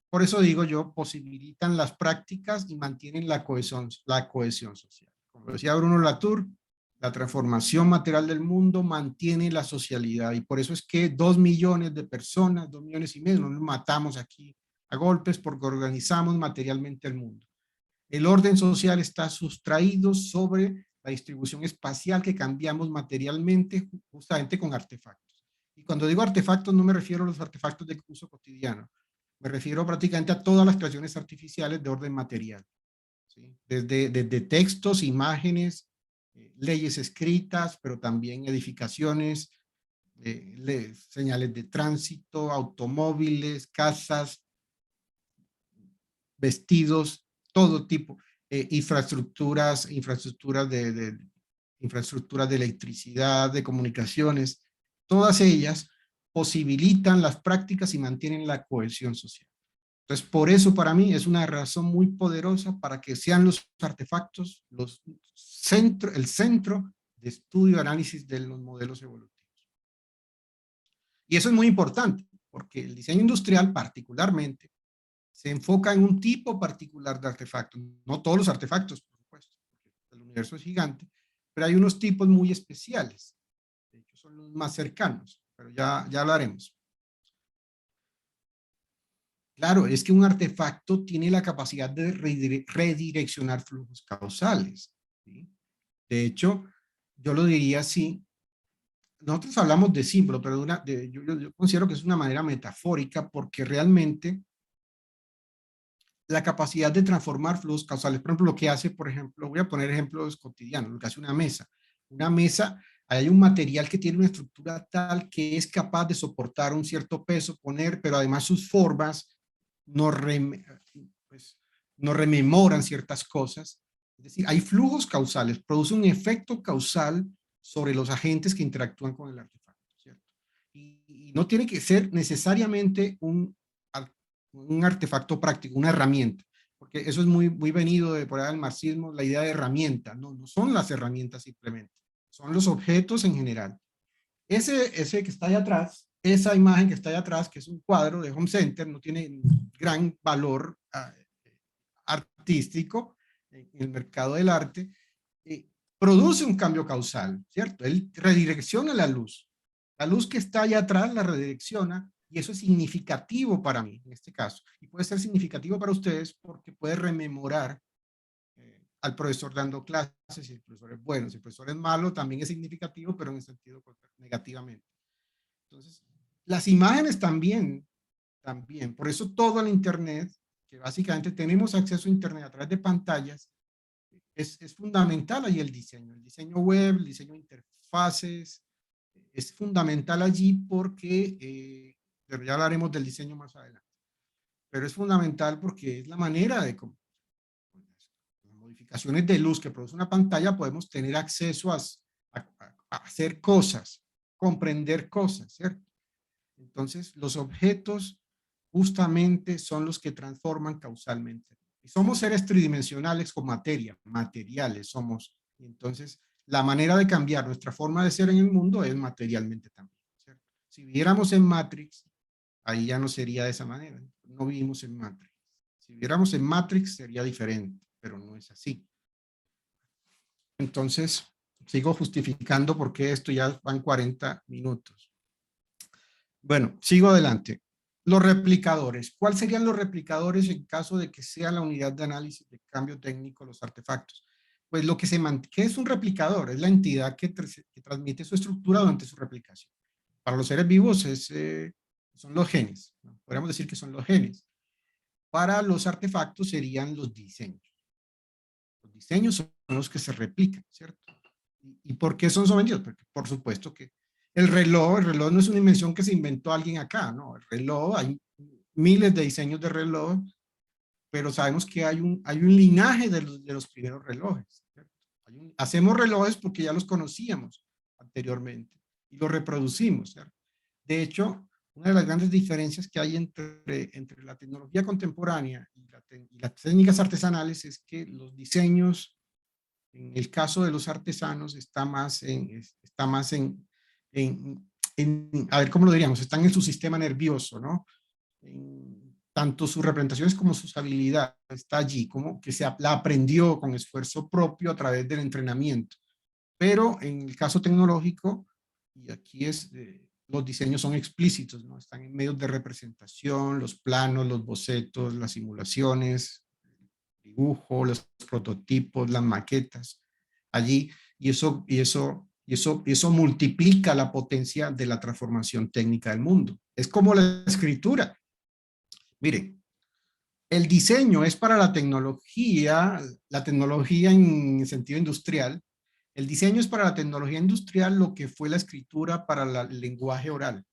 Por eso digo yo, posibilitan las prácticas y mantienen la cohesión social. Como decía Bruno Latour, la transformación material del mundo mantiene la socialidad y por eso es que 2 millones de personas, 2 millones y medio, no nos matamos aquí a golpes porque organizamos materialmente el mundo. El orden social está sustraído sobre la distribución espacial que cambiamos materialmente justamente con artefactos. Y cuando digo artefactos no me refiero a los artefactos de uso cotidiano, me refiero prácticamente a todas las creaciones artificiales de orden material, ¿sí? Desde textos, imágenes, leyes escritas, pero también edificaciones, señales de tránsito, automóviles, casas, vestidos, todo tipo, infraestructuras de electricidad, de comunicaciones, todas ellas posibilitan las prácticas y mantienen la cohesión social. Entonces, por eso para mí es una razón muy poderosa para que sean los artefactos el centro de estudio y análisis de los modelos evolutivos. Y eso es muy importante, porque el diseño industrial particularmente se enfoca en un tipo particular de artefactos, no todos los artefactos, por supuesto, porque el universo es gigante, pero hay unos tipos muy especiales, de hecho son los más cercanos, pero ya hablaremos. Claro, es que un artefacto tiene la capacidad de redireccionar flujos causales, ¿sí? De hecho, yo lo diría así, nosotros hablamos de símbolo, pero yo considero que es una manera metafórica porque realmente la capacidad de transformar flujos causales, por ejemplo, lo que hace, por ejemplo, voy a poner ejemplos cotidianos, lo que hace una mesa. Una mesa, hay un material que tiene una estructura tal que es capaz de soportar un cierto peso, pero además sus formas no rememoran ciertas cosas. Es decir, hay flujos causales, produce un efecto causal sobre los agentes que interactúan con el artefacto, ¿cierto? Y no tiene que ser necesariamente un artefacto práctico, una herramienta, porque eso es muy venido de por ahí del marxismo, la idea de herramienta. No son las herramientas simplemente, son los objetos en general. Ese que está ahí atrás, esa imagen que está ahí atrás, que es un cuadro de Home Center, no tiene gran valor artístico en el mercado del arte, produce un cambio causal, ¿cierto? Él redirecciona la luz. La luz que está allá atrás la redirecciona y eso es significativo para mí en este caso. Y puede ser significativo para ustedes porque puede rememorar al profesor dando clases, si el profesor es bueno, si el profesor es malo, también es significativo, pero en el sentido negativamente. Entonces, las imágenes también. Por eso todo el Internet, que básicamente tenemos acceso a Internet a través de pantallas, es fundamental ahí el diseño web, el diseño de interfaces, es fundamental allí porque, pero ya hablaremos del diseño más adelante, pero es fundamental porque es la manera de cómo las modificaciones de luz que produce una pantalla podemos tener acceso a hacer cosas, comprender cosas, ¿cierto? Entonces, los objetos justamente son los que transforman causalmente. Y somos seres tridimensionales con materia, materiales somos. Y entonces, la manera de cambiar nuestra forma de ser en el mundo es materialmente también, ¿cierto? Si viviéramos en Matrix, ahí ya no sería de esa manera. No vivimos en Matrix. Si viviéramos en Matrix sería diferente, pero no es así. Entonces, sigo justificando por qué esto ya van 40 minutos. Bueno, sigo adelante. Los replicadores. ¿Cuáles serían los replicadores en caso de que sea la unidad de análisis de cambio técnico los artefactos? pues lo que ¿qué es un replicador? Es la entidad que transmite su estructura durante su replicación. Para los seres vivos son los genes, ¿no? Podríamos decir que son los genes. Para los artefactos serían los diseños. Los diseños son los que se replican, ¿cierto? ¿Y por qué son sometidos? Porque por supuesto que el reloj no es una invención que se inventó alguien acá, ¿no? El reloj, hay miles de diseños de reloj, pero sabemos que hay un linaje de los primeros relojes, ¿cierto? Hacemos relojes porque ya los conocíamos anteriormente y los reproducimos, ¿cierto? De hecho, una de las grandes diferencias que hay entre la tecnología contemporánea y las técnicas artesanales es que los diseños, en el caso de los artesanos, está más a ver, ¿cómo lo diríamos? Están en su sistema nervioso, ¿no? Tanto sus representaciones como sus habilidades, está allí, como que la aprendió con esfuerzo propio a través del entrenamiento. Pero en el caso tecnológico, y aquí los diseños son explícitos, ¿no? Están en medios de representación, los planos, los bocetos, las simulaciones, el dibujo, los prototipos, las maquetas, allí, y eso multiplica la potencia de la transformación técnica del mundo. Es como la escritura. Miren, el diseño es para la tecnología en sentido industrial. El diseño es para la tecnología industrial lo que fue la escritura para el lenguaje oral,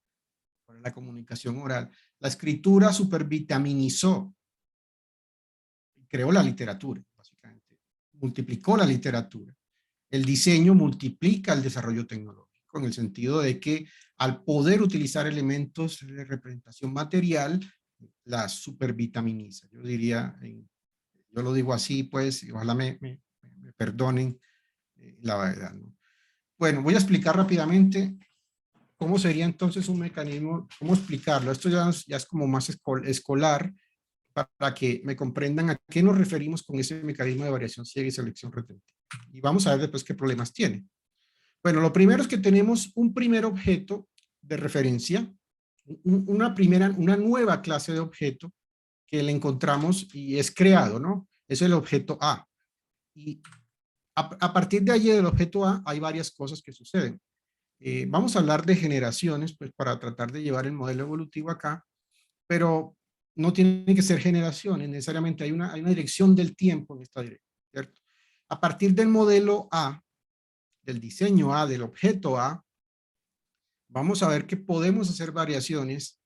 para la comunicación oral. La escritura supervitaminizó, creó la literatura, básicamente. Multiplicó la literatura. El diseño multiplica el desarrollo tecnológico, en el sentido de que al poder utilizar elementos de representación material, la supervitaminiza. Yo diría, yo lo digo así, pues, y ojalá me perdonen la verdad, ¿no? Bueno, voy a explicar rápidamente cómo sería entonces un mecanismo, cómo explicarlo. Esto ya es como más escolar, para que me comprendan a qué nos referimos con ese mecanismo de variación ciega y selección retentiva. Y vamos a ver después qué problemas tiene. Bueno, lo primero es que tenemos un primer objeto de referencia, una nueva clase de objeto que le encontramos y es creado, ¿no? Es el objeto A. Y a partir de allí del objeto A hay varias cosas que suceden. Vamos a hablar de generaciones, pues para tratar de llevar el modelo evolutivo acá, pero no tiene que ser generaciones, necesariamente hay una dirección del tiempo en esta dirección, ¿cierto? A partir del modelo A, del diseño A, del objeto A, vamos a ver que podemos hacer variaciones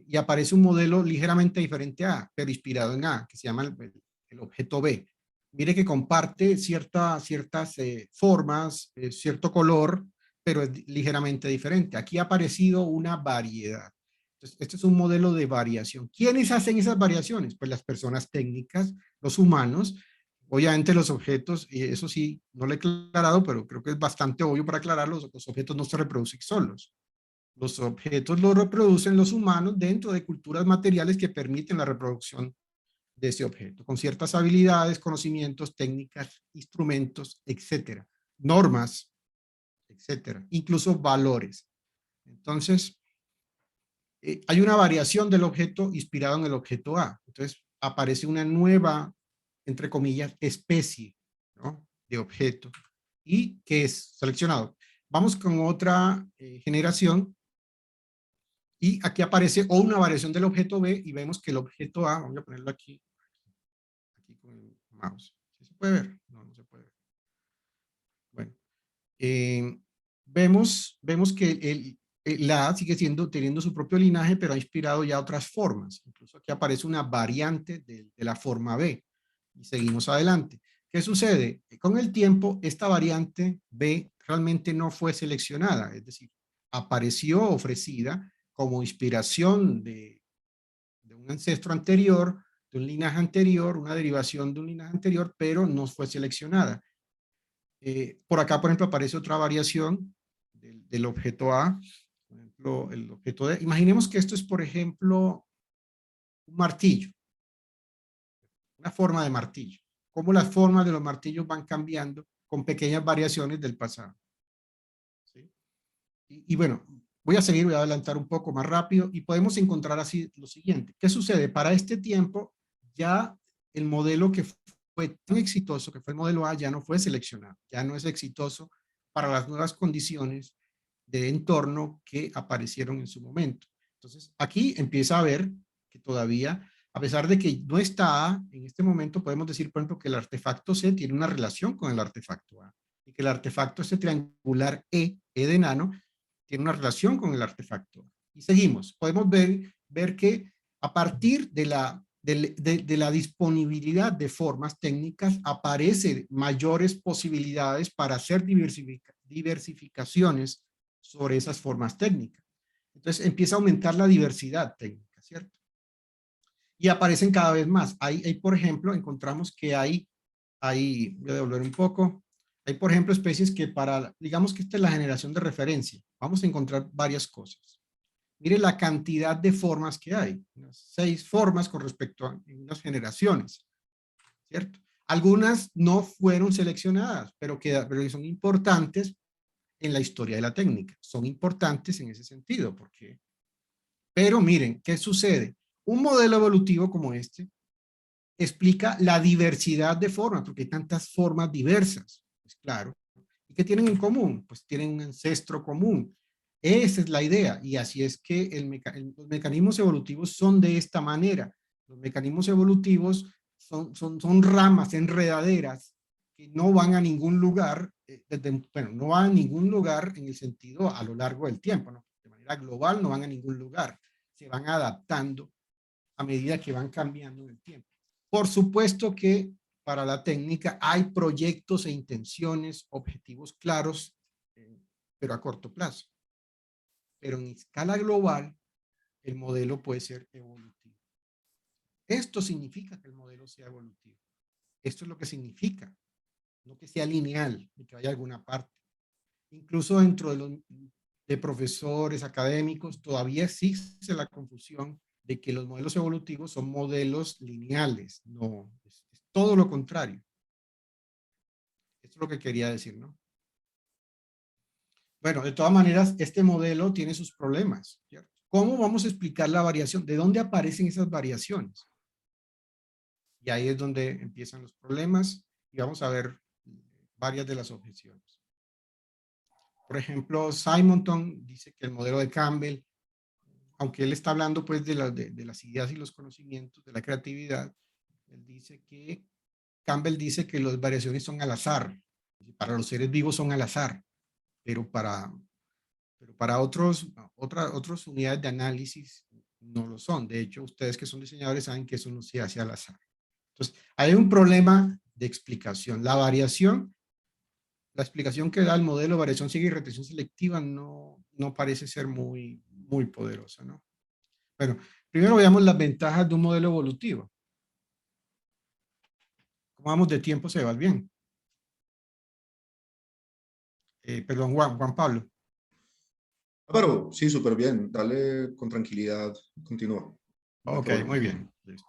y aparece un modelo ligeramente diferente a A, pero inspirado en A, que se llama el objeto B. Mire que comparte ciertas formas, cierto color, pero es ligeramente diferente. Aquí ha aparecido una variedad. Entonces, este es un modelo de variación. ¿Quiénes hacen esas variaciones? Pues las personas técnicas, los humanos, obviamente los objetos, y eso sí, no lo he aclarado, pero creo que es bastante obvio para aclararlo, los objetos no se reproducen solos. Los objetos los reproducen los humanos dentro de culturas materiales que permiten la reproducción de ese objeto, con ciertas habilidades, conocimientos, técnicas, instrumentos, etcétera, normas, etcétera, incluso valores. Entonces, hay una variación del objeto inspirado en el objeto A. Entonces, aparece una nueva, entre comillas, especie, ¿no?, de objeto y que es seleccionado. Vamos con otra generación y aquí aparece una variación del objeto B y vemos que el objeto A, vamos a ponerlo aquí con el mouse. ¿Sí se puede ver? No, no se puede ver. Bueno, vemos que la A sigue teniendo su propio linaje, pero ha inspirado ya otras formas. Incluso aquí aparece una variante de la forma B. Y seguimos adelante. ¿Qué sucede? Con el tiempo, esta variante B realmente no fue seleccionada, es decir, apareció ofrecida como inspiración de un ancestro anterior, de un linaje anterior, una derivación de un linaje anterior, pero no fue seleccionada. Por acá, por ejemplo, aparece otra variación del objeto A, por ejemplo, el objeto D. Imaginemos que esto es, por ejemplo, un martillo, una forma de martillo. Cómo las formas de los martillos van cambiando con pequeñas variaciones del pasado. ¿Sí? Y bueno, voy a seguir, voy a adelantar un poco más rápido y podemos encontrar así lo siguiente. ¿Qué sucede? Para este tiempo, ya el modelo que fue tan exitoso, que fue el modelo A, ya no fue seleccionado, ya no es exitoso para las nuevas condiciones de entorno que aparecieron en su momento. Entonces, aquí empieza a ver que todavía, a pesar de que no está A, en este momento podemos decir, por ejemplo, que el artefacto C tiene una relación con el artefacto A, y que el artefacto este triangular E de enano, tiene una relación con el artefacto A. Y seguimos, podemos ver que a partir de la disponibilidad de formas técnicas aparecen mayores posibilidades para hacer diversificaciones sobre esas formas técnicas. Entonces empieza a aumentar la diversidad técnica, ¿cierto? Y aparecen cada vez más. Por ejemplo, encontramos que voy a devolver un poco, hay, por ejemplo, especies que digamos que esta es la generación de referencia. Vamos a encontrar varias cosas. Mire la cantidad de formas que hay. 6 formas con respecto a unas generaciones, ¿cierto? Algunas no fueron seleccionadas, pero son importantes en la historia de la técnica. Son importantes en ese sentido. Pero miren, ¿qué sucede? Un modelo evolutivo como este explica la diversidad de formas, porque hay tantas formas diversas, pues claro. ¿Y qué tienen en común? Pues tienen un ancestro común. Esa es la idea, y así es que los mecanismos evolutivos son de esta manera. Los mecanismos evolutivos son ramas, enredaderas, que no van a ningún lugar, bueno, no van a ningún lugar en el sentido a lo largo del tiempo, ¿no? De manera global no van a ningún lugar, se van adaptando a medida que van cambiando en el tiempo. Por supuesto que para la técnica hay proyectos e intenciones, objetivos claros, pero a corto plazo. Pero en escala global, el modelo puede ser evolutivo. Esto significa que el modelo sea evolutivo. Esto es lo que significa, no que sea lineal, ni que vaya a alguna parte. Incluso dentro de profesores académicos, todavía existe la confusión de que los modelos evolutivos son modelos lineales. No, es todo lo contrario. Esto es lo que quería decir, ¿no? Bueno, de todas maneras, este modelo tiene sus problemas, ¿cierto? ¿Cómo vamos a explicar la variación? ¿De dónde aparecen esas variaciones? Y ahí es donde empiezan los problemas y vamos a ver varias de las objeciones. Por ejemplo, Simonton dice que el modelo de Campbell, aunque él está hablando pues de las ideas y los conocimientos, de la creatividad, él dice que Campbell dice que las variaciones son al azar. Para los seres vivos son al azar, pero para otras unidades de análisis no lo son. De hecho, ustedes que son diseñadores saben que eso no se hace al azar. Entonces, hay un problema de explicación. La explicación que da el modelo de variación ciega y retención selectiva no parece ser muy poderosa, ¿no? Bueno, primero veamos las ventajas de un modelo evolutivo. ¿Cómo vamos de tiempo, Sebas? Bien. Perdón, Juan Pablo. Pero sí, súper bien. Dale con tranquilidad. Continúa. Ok, muy bien. Listo.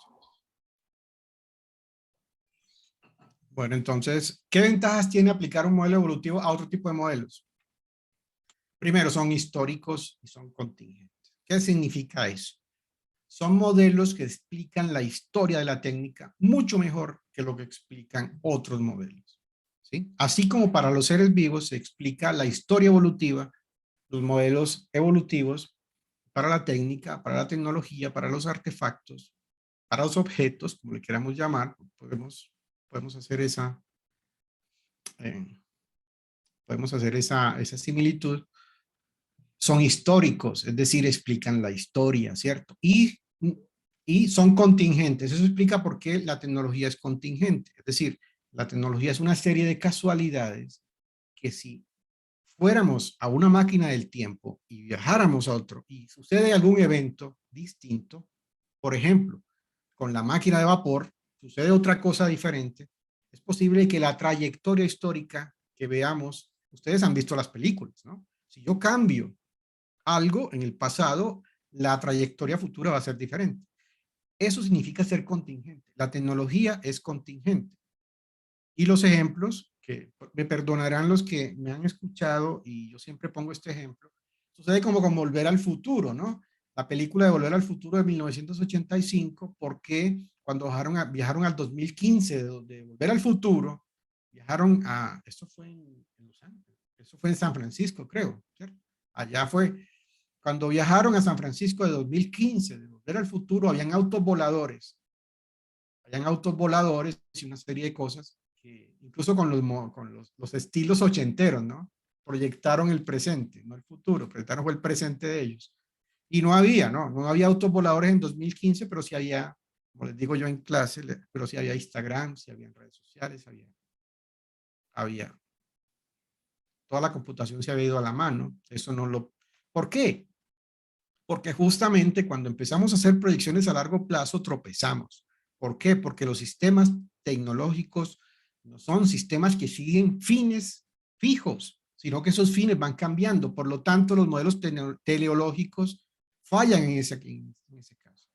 Bueno, entonces, ¿qué ventajas tiene aplicar un modelo evolutivo a otro tipo de modelos? Primero, son históricos y son contingentes. ¿Qué significa eso? Son modelos que explican la historia de la técnica mucho mejor que lo que explican otros modelos, ¿sí? Así como para los seres vivos se explica la historia evolutiva, los modelos evolutivos para la técnica, para la tecnología, para los artefactos, para los objetos, como le queramos llamar, podemos hacer esa similitud. Son históricos, es decir, explican la historia, ¿cierto? Y son contingentes. Eso explica por qué la tecnología es contingente. Es decir, la tecnología es una serie de casualidades que si fuéramos a una máquina del tiempo y viajáramos a otro y sucede algún evento distinto, por ejemplo, con la máquina de vapor, sucede otra cosa diferente, es posible que la trayectoria histórica que veamos, ustedes han visto las películas, ¿no? Si yo cambio algo en el pasado, la trayectoria futura va a ser diferente. Eso significa ser contingente. La tecnología es contingente. Y los ejemplos, que me perdonarán los que me han escuchado, y yo siempre pongo este ejemplo, sucede como con Volver al Futuro, ¿no? la película de Volver al Futuro de 1985, porque cuando viajaron al 2015 de Volver al Futuro, viajaron a, esto fue en Los Ángeles, eso fue en San Francisco, creo, ¿cierto? Allá fue, cuando viajaron a San Francisco de 2015, de Volver al Futuro, habían autos voladores y una serie de cosas que incluso con los estilos ochenteros, ¿no? Proyectaron el presente, no el futuro, proyectaron fue el presente de ellos. Y no había autos voladores en 2015, pero sí había, como les digo yo en clase, pero sí había Instagram, sí había redes sociales, había, toda la computación se había ido a la mano. Eso no lo, ¿por qué? Porque justamente cuando empezamos a hacer proyecciones a largo plazo tropezamos. ¿Por qué? Porque los sistemas tecnológicos no son sistemas que siguen fines fijos, sino que esos fines van cambiando. Por lo tanto, los modelos teleológicos fallan en ese caso.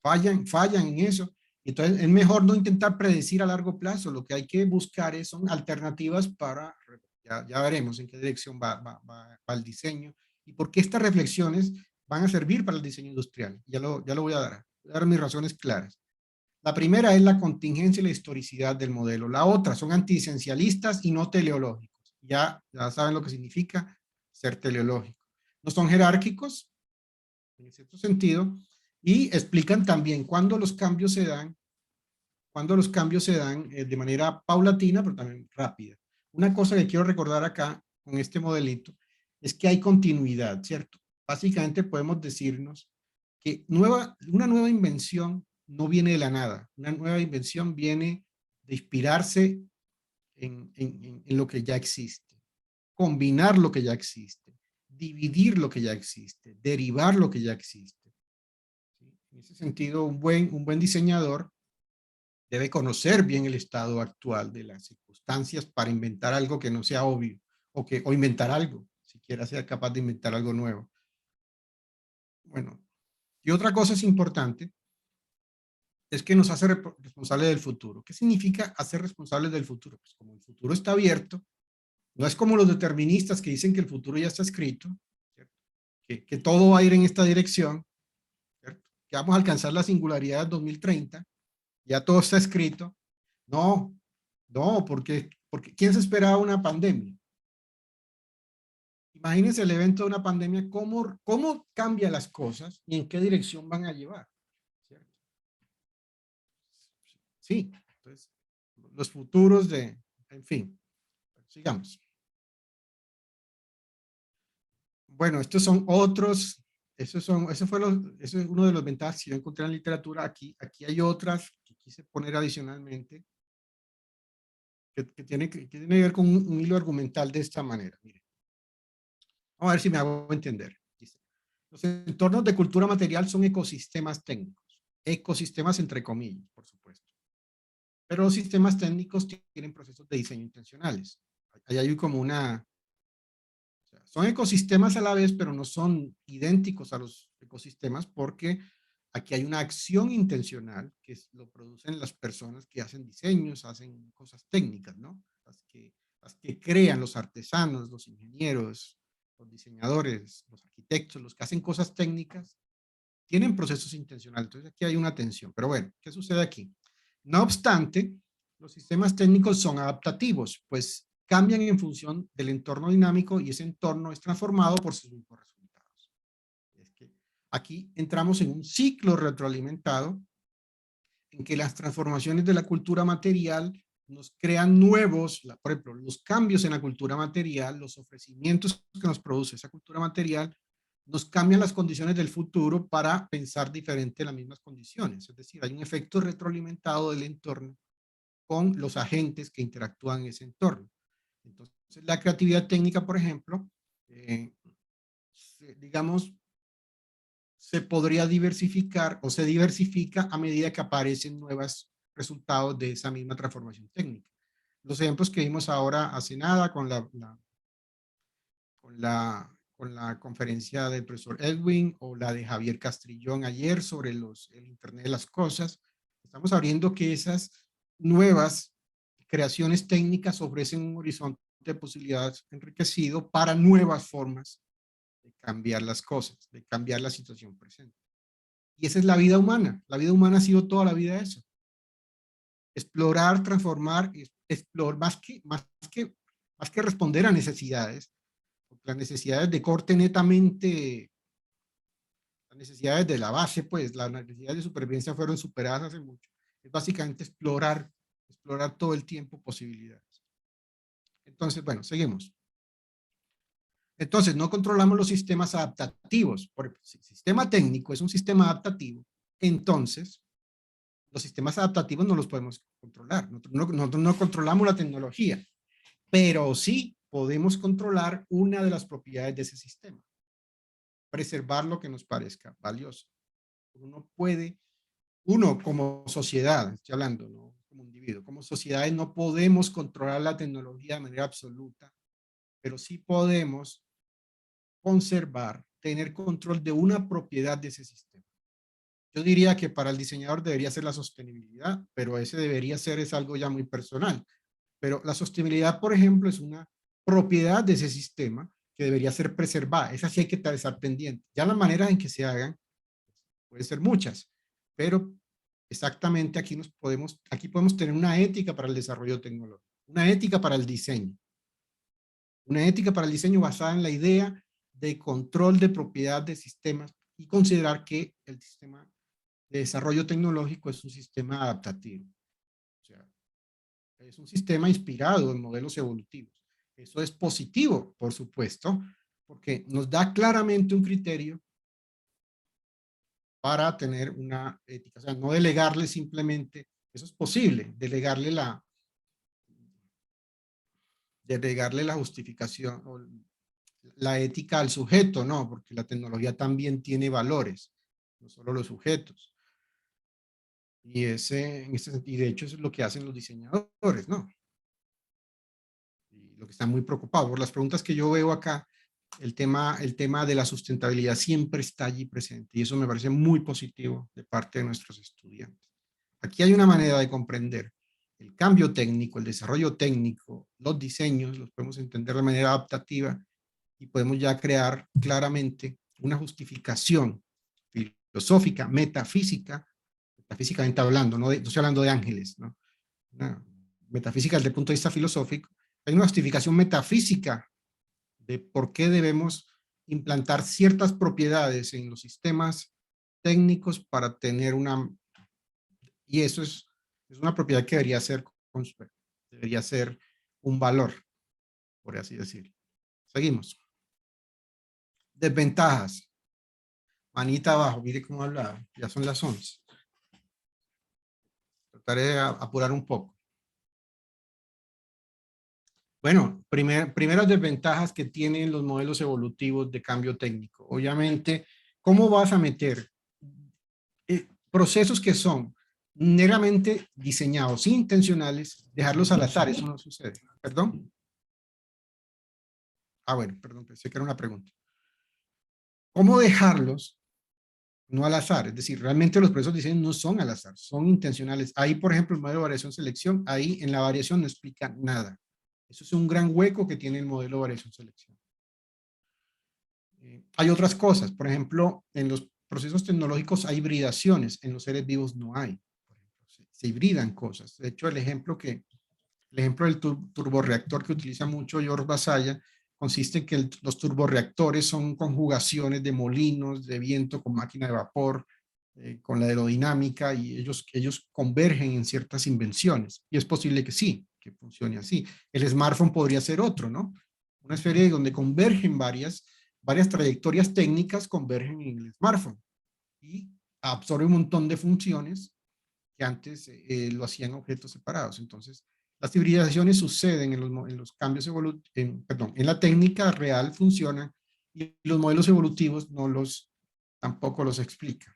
Fallan en eso. Entonces, es mejor no intentar predecir a largo plazo. Lo que hay que buscar son alternativas para, ya veremos en qué dirección va el diseño y por qué estas reflexiones van a servir para el diseño industrial. Ya lo voy a dar. Voy a dar mis razones claras. La primera es la contingencia y la historicidad del modelo. La otra son antiesencialistas y no teleológicos. Ya saben lo que significa ser teleológico. No son jerárquicos, en cierto sentido, y explican también cuándo los cambios se dan de manera paulatina, pero también rápida. Una cosa que quiero recordar acá con este modelito es que hay continuidad, ¿cierto? Básicamente podemos decirnos que una nueva invención no viene de la nada. Una nueva invención viene de inspirarse en lo que ya existe, combinar lo que ya existe, dividir lo que ya existe, derivar lo que ya existe. ¿Sí? En ese sentido, un buen diseñador debe conocer bien el estado actual de las circunstancias para inventar algo que no sea obvio o inventar algo, siquiera sea capaz de inventar algo nuevo. Bueno, y otra cosa es importante, es que nos hace responsables del futuro. ¿Qué significa hacer responsables del futuro? Pues como el futuro está abierto, no es como los deterministas que dicen que el futuro ya está escrito, que todo va a ir en esta dirección, ¿cierto? Que vamos a alcanzar la singularidad en 2030, ya todo está escrito. No, porque ¿quién se esperaba una pandemia? Imagínense el evento de una pandemia, cómo cambia las cosas y en qué dirección van a llevar. ¿Cierto? Sí, entonces, los futuros en fin, sigamos. Bueno, estos son otros, eso es uno de los ventajas que yo encontré en la literatura. Aquí hay otras que quise poner adicionalmente, que tiene que ver con un hilo argumental de esta manera. Miren. Vamos a ver si me hago entender. Dice, los entornos de cultura material son ecosistemas técnicos. Ecosistemas entre comillas, por supuesto. Pero los sistemas técnicos tienen procesos de diseño intencionales. Ahí hay como son ecosistemas a la vez, pero no son idénticos a los ecosistemas porque aquí hay una acción intencional que lo producen las personas que hacen diseños, hacen cosas técnicas, ¿no? Las que crean, los artesanos, los ingenieros, los diseñadores, los arquitectos, los que hacen cosas técnicas, tienen procesos intencionales. Entonces aquí hay una tensión. Pero bueno, ¿qué sucede aquí? No obstante, los sistemas técnicos son adaptativos, pues cambian en función del entorno dinámico y ese entorno es transformado por sus mismos resultados. Es que aquí entramos en un ciclo retroalimentado en que las transformaciones de la cultura material nos crean nuevos, por ejemplo, los cambios en la cultura material, los ofrecimientos que nos produce esa cultura material, nos cambian las condiciones del futuro para pensar diferente en las mismas condiciones. Es decir, hay un efecto retroalimentado del entorno con los agentes que interactúan en ese entorno. Entonces, la creatividad técnica, por ejemplo, digamos, se podría diversificar o se diversifica a medida que aparecen nuevos resultados de esa misma transformación técnica. Los ejemplos que vimos ahora hace nada con la conferencia del profesor Edwin o la de Javier Castrillón ayer sobre el Internet de las Cosas, estamos abriendo que esas nuevas creaciones técnicas ofrecen un horizonte de posibilidades enriquecido para nuevas formas de cambiar las cosas, de cambiar la situación presente. Y esa es la vida humana. La vida humana ha sido toda la vida eso. Explorar, transformar, explorar más que responder a necesidades, porque las necesidades de corte netamente, las necesidades de la base, pues las necesidades de supervivencia fueron superadas hace mucho. Es básicamente explorar todo el tiempo posibilidades. Entonces, bueno, seguimos. Entonces, no controlamos los sistemas adaptativos. Porque si el sistema técnico es un sistema adaptativo, entonces los sistemas adaptativos no los podemos controlar. Nosotros no controlamos la tecnología, pero sí podemos controlar una de las propiedades de ese sistema. Preservar lo que nos parezca valioso. Uno como sociedad, estoy hablando, no como individuo, como sociedades no podemos controlar la tecnología de manera absoluta, pero sí podemos conservar, tener control de una propiedad de ese sistema. Yo diría que para el diseñador debería ser la sostenibilidad, pero ese debería ser es algo ya muy personal. Pero la sostenibilidad, por ejemplo, es una propiedad de ese sistema que debería ser preservada. Esa sí hay que estar pendiente. Ya las maneras en que se hagan pueden ser muchas, pero exactamente aquí podemos tener una ética para el desarrollo tecnológico, una ética para el diseño. Una ética para el diseño basada en la idea de control de propiedad de sistemas y considerar que el sistema de desarrollo tecnológico es un sistema adaptativo. O sea, es un sistema inspirado en modelos evolutivos. Eso es positivo, por supuesto, porque nos da claramente un criterio para tener una ética. O sea, no delegarle simplemente, eso es posible, delegarle la justificación o la ética al sujeto, no, porque la tecnología también tiene valores, no solo los sujetos. Y y de hecho eso es lo que hacen los diseñadores, ¿no? Y lo que están muy preocupados por las preguntas que yo veo acá, el tema de la sustentabilidad siempre está allí presente y eso me parece muy positivo de parte de nuestros estudiantes. Aquí hay una manera de comprender el cambio técnico, el desarrollo técnico, los diseños, los podemos entender de manera adaptativa y podemos ya crear claramente una justificación filosófica, metafísicamente hablando, no estoy hablando de ángeles, ¿no? Una metafísica desde el punto de vista filosófico, hay una justificación metafísica de por qué debemos implantar ciertas propiedades en los sistemas técnicos para tener y eso es una propiedad que debería ser un valor, por así decirlo. Seguimos. Desventajas. Manita abajo, mire cómo hablaba, ya son las 11. Trataré de apurar un poco. Bueno, primeras desventajas que tienen los modelos evolutivos de cambio técnico. Obviamente, ¿cómo vas a meter procesos que son meramente diseñados, intencionales, dejarlos al azar? Eso no sucede. ¿Perdón? Ah, bueno, perdón, pensé que era una pregunta. ¿Cómo dejarlos no al azar? Es decir, realmente los procesos de diseño no son al azar, son intencionales. Ahí, por ejemplo, el modelo de variación-selección, ahí en la variación no explica nada. Eso es un gran hueco que tiene el modelo de variación-selección. Hay otras cosas, por ejemplo, en los procesos tecnológicos hay hibridaciones, en los seres vivos no hay. Se hibridan cosas. De hecho, el ejemplo del turborreactor que utiliza mucho George Vasalla consiste en que los turborreactores son conjugaciones de molinos de viento con máquina de vapor, con la aerodinámica, y ellos convergen en ciertas invenciones. Y es posible que sí, que funcione así. El smartphone podría ser otro, ¿no? Una esfera donde convergen varias trayectorias técnicas, convergen en el smartphone y absorbe un montón de funciones que antes lo hacían objetos separados. Entonces, las hibridaciones suceden en los cambios en la técnica real funcionan y los modelos evolutivos tampoco los explican.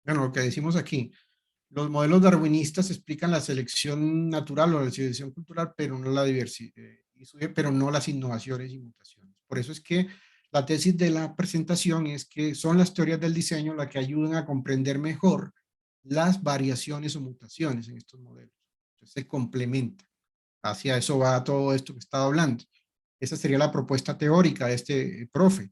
Bueno, lo que decimos aquí, los modelos darwinistas explican la selección natural o la selección cultural, pero no la diversidad, pero no las innovaciones y mutaciones. Por eso es que la tesis de la presentación es que son las teorías del diseño las que ayudan a comprender mejor las variaciones o mutaciones en estos modelos. Entonces, se complementan. Hacia eso va todo esto que he estado hablando. Esa sería la propuesta teórica de este profe,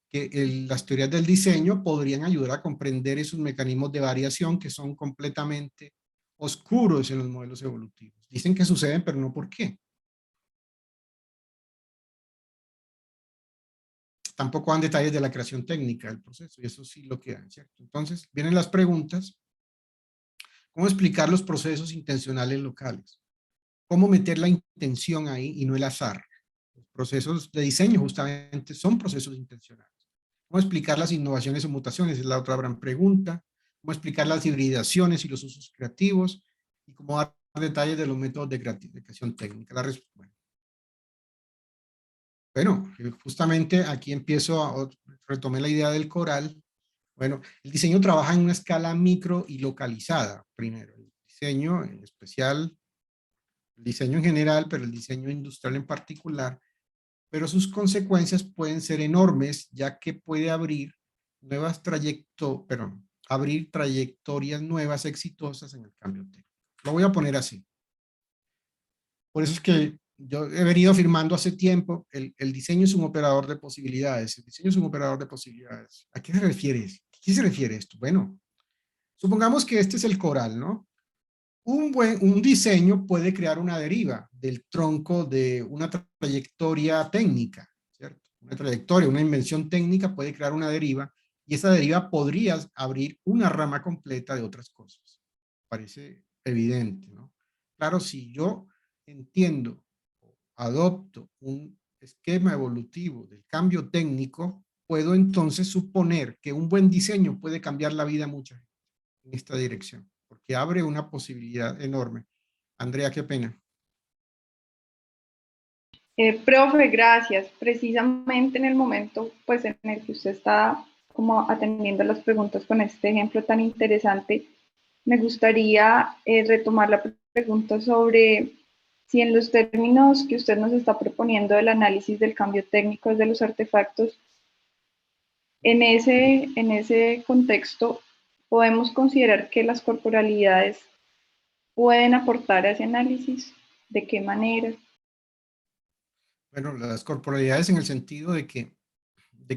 que las teorías del diseño podrían ayudar a comprender esos mecanismos de variación que son completamente oscuros en los modelos evolutivos. Dicen que suceden, pero no por qué. Tampoco dan detalles de la creación técnica del proceso, y eso sí lo quedan, ¿cierto? Entonces, vienen las preguntas. ¿Cómo explicar los procesos intencionales locales? ¿Cómo meter la intención ahí y no el azar? Los procesos de diseño justamente son procesos intencionales. ¿Cómo explicar las innovaciones o mutaciones? Es la otra gran pregunta. ¿Cómo explicar las hibridaciones y los usos creativos? Y cómo dar detalles de los métodos de creación técnica. Bueno, justamente aquí retomé la idea del coral. Bueno, el diseño trabaja en una escala micro y localizada, primero. El diseño en especial, el diseño en general, pero el diseño industrial en particular, pero sus consecuencias pueden ser enormes, ya que puede abrir abrir trayectorias nuevas exitosas en el cambio técnico. Lo voy a poner así. Por eso es que yo he venido afirmando hace tiempo, el diseño es un operador de posibilidades. El diseño es un operador de posibilidades. ¿A qué se refiere? ¿A qué se refiere esto? Bueno, supongamos que este es el coral, ¿no? Un diseño puede crear una deriva del tronco de una trayectoria técnica, ¿cierto? Una trayectoria, una invención técnica puede crear una deriva y esa deriva podría abrir una rama completa de otras cosas. Parece evidente, ¿no? Claro, si yo entiendo, adopto un esquema evolutivo del cambio técnico, puedo entonces suponer que un buen diseño puede cambiar la vida a mucha gente en esta dirección, porque abre una posibilidad enorme. Andrea, qué pena. Profe, gracias. Precisamente en el momento pues, en el que usted está como atendiendo las preguntas con este ejemplo tan interesante, me gustaría retomar la pregunta sobre si en los términos que usted nos está proponiendo del análisis del cambio técnico de los artefactos, en ese contexto podemos considerar que las corporalidades pueden aportar a ese análisis, ¿de qué manera? Bueno, las corporalidades en el sentido de que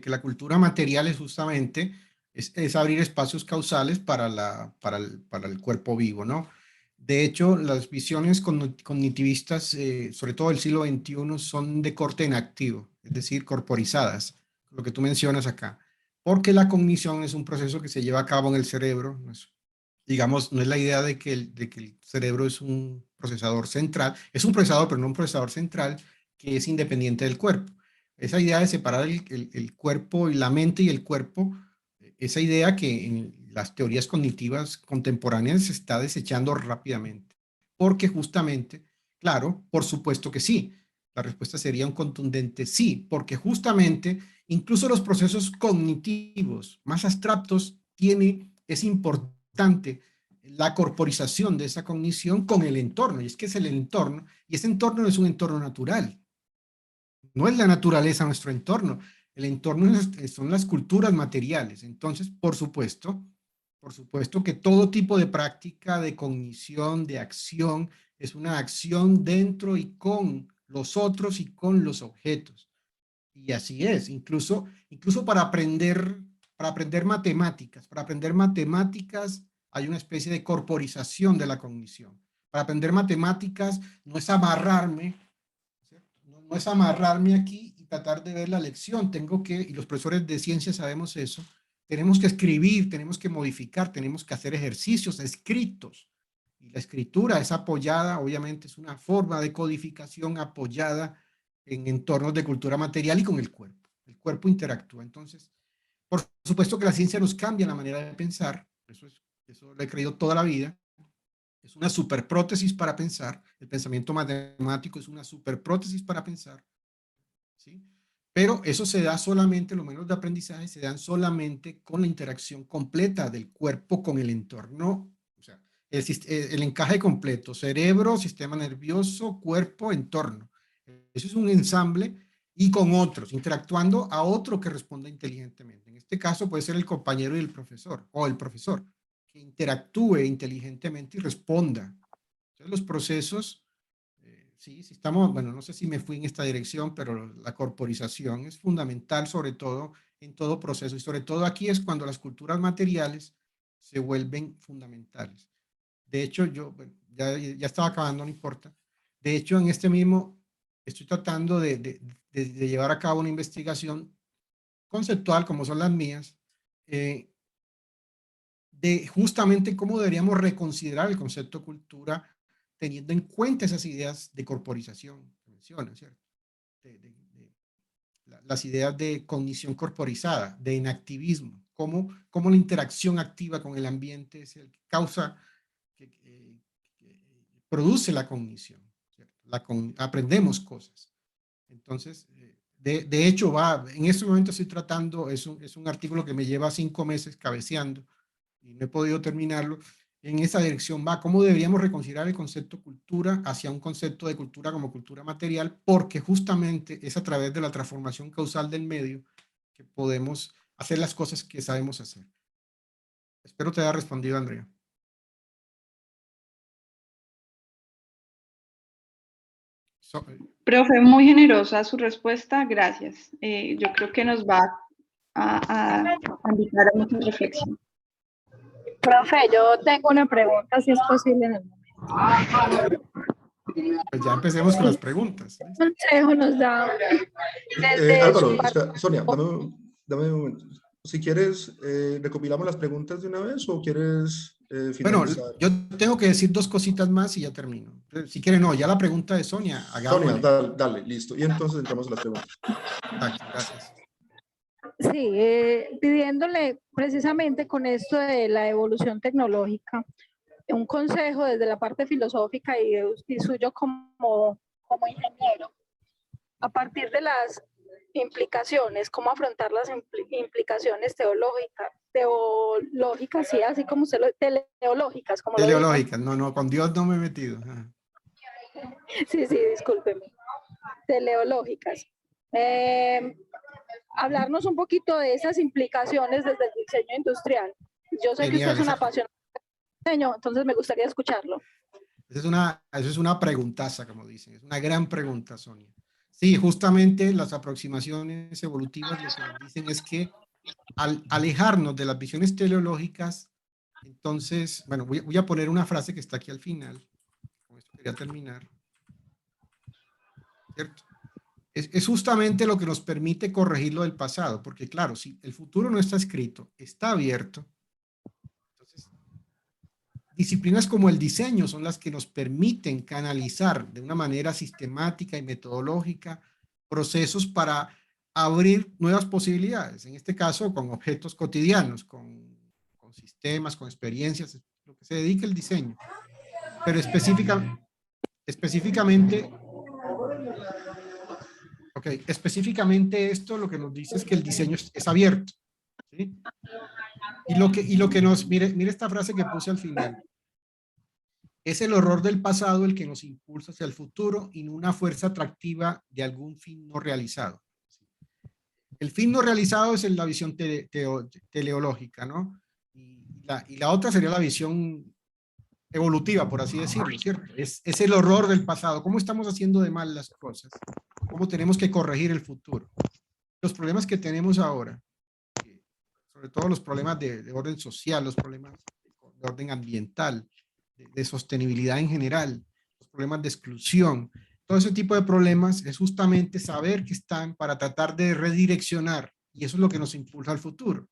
la cultura material es justamente es abrir espacios causales para el cuerpo vivo, ¿no? De hecho, las visiones cognitivistas, sobre todo del siglo XXI, son de corte inactivo, es decir, corporizadas, lo que tú mencionas acá, porque la cognición es un proceso que se lleva a cabo en el cerebro, digamos, no es la idea de que el cerebro es un procesador central, es un procesador, pero no un procesador central que es independiente del cuerpo. Esa idea de separar el cuerpo y la mente y el cuerpo, esa idea que en las teorías cognitivas contemporáneas se está desechando rápidamente. Porque justamente, claro, por supuesto que sí. La respuesta sería un contundente sí, porque justamente incluso los procesos cognitivos más abstractos es importante la corporización de esa cognición con el entorno. Y es que es el entorno, y ese entorno no es un entorno natural. No es la naturaleza nuestro entorno. El entorno son las culturas materiales. Entonces, por supuesto que todo tipo de práctica de cognición, de acción, es una acción dentro y con los otros y con los objetos. Y así es, incluso para aprender matemáticas hay una especie de corporización de la cognición. Para aprender matemáticas no es amarrarme, ¿cierto? No es amarrarme aquí y tratar de ver la lección. Y los profesores de ciencia sabemos eso, tenemos que escribir, tenemos que modificar, tenemos que hacer ejercicios escritos. Y la escritura es apoyada, obviamente es una forma de codificación apoyada en entornos de cultura material y con el cuerpo. El cuerpo interactúa. Entonces, por supuesto que la ciencia nos cambia la manera de pensar, eso lo he creído toda la vida, es una superprótesis para pensar, el pensamiento matemático es una superprótesis para pensar, ¿sí? Pero eso se da solamente, los modelos de aprendizaje se dan solamente con la interacción completa del cuerpo con el entorno, o sea, el encaje completo, cerebro, sistema nervioso, cuerpo, entorno. Eso es un ensamble y con otros, interactuando a otro que responda inteligentemente. En este caso puede ser el compañero y el profesor, o el profesor, que interactúe inteligentemente y responda. Entonces los procesos sí, sí estamos, bueno, no sé si me fui en esta dirección, pero la corporización es fundamental, sobre todo en todo proceso, y sobre todo aquí es cuando las culturas materiales se vuelven fundamentales. De hecho, yo, bueno, ya estaba acabando, no importa. De hecho, en este mismo, estoy tratando de llevar a cabo una investigación conceptual, como son las mías, de justamente cómo deberíamos reconsiderar el concepto cultura teniendo en cuenta esas ideas de corporización que mencionan, ¿cierto? Las ideas de cognición corporizada, de inactivismo, cómo la interacción activa con el ambiente es el que causa, que produce la cognición, ¿cierto? Aprendemos cosas. Entonces, de hecho, en este momento estoy tratando, es un artículo que me lleva 5 meses cabeceando, y no he podido terminarlo. En esa dirección va, cómo deberíamos reconsiderar el concepto cultura hacia un concepto de cultura como cultura material, porque justamente es a través de la transformación causal del medio que podemos hacer las cosas que sabemos hacer. Espero te haya respondido, Andrea. Profe, muy generosa su respuesta, gracias. Yo creo que nos va a invitar a mucha reflexión. Profe, yo tengo una pregunta, si es posible en el momento. Pues ya empecemos con las preguntas. ¿Qué consejo nos da desde Álvaro, su parte? espera, Sonia, dame un momento. Si quieres, ¿recopilamos las preguntas de una vez o quieres Bueno, finalizar? yo tengo que decir 2 cositas más y ya termino. Si quieren, no, ya la pregunta de Sonia, Sonia, hagámosle. dale, listo. Y entonces entramos a las preguntas. Exacto, gracias. Sí, pidiéndole precisamente con esto de la evolución tecnológica, un consejo desde la parte filosófica y suyo como ingeniero, a partir de las implicaciones, cómo afrontar las implicaciones teológicas, sí, así como teleológicas, como lo digo. Teleológicas, no, con Dios no me he metido. Sí, discúlpeme. Teleológicas. Hablarnos un poquito de esas implicaciones desde el diseño industrial. Yo sé que usted es una apasionada de diseño, entonces me gustaría escucharlo. Eso es una preguntaza, como dicen. Es una gran pregunta, Sonia. Sí, justamente las aproximaciones evolutivas lo que nos dicen es que al alejarnos de las visiones teleológicas, entonces, bueno, voy a poner una frase que está aquí al final. Con esto quería terminar. ¿Cierto? Es justamente lo que nos permite corregir lo del pasado, porque claro, si el futuro no está escrito, está abierto, entonces disciplinas como el diseño son las que nos permiten canalizar de una manera sistemática y metodológica procesos para abrir nuevas posibilidades, en este caso con objetos cotidianos, con sistemas, con experiencias, lo que se dedica el diseño. Pero específicamente esto lo que nos dice es que el diseño es abierto, ¿sí? Y lo que nos, mire esta frase que puse al final. Es el horror del pasado el que nos impulsa hacia el futuro y no una fuerza atractiva de algún fin no realizado. El fin no realizado es en la visión teleológica, ¿no? Y la otra sería la visión evolutiva, por así decirlo, ¿cierto? Es el horror del pasado. ¿Cómo estamos haciendo de mal las cosas? ¿Cómo tenemos que corregir el futuro? Los problemas que tenemos ahora, sobre todo los problemas de orden social, los problemas de orden ambiental, de sostenibilidad en general, los problemas de exclusión, todo ese tipo de problemas es justamente saber que están para tratar de redireccionar, y eso es lo que nos impulsa al futuro,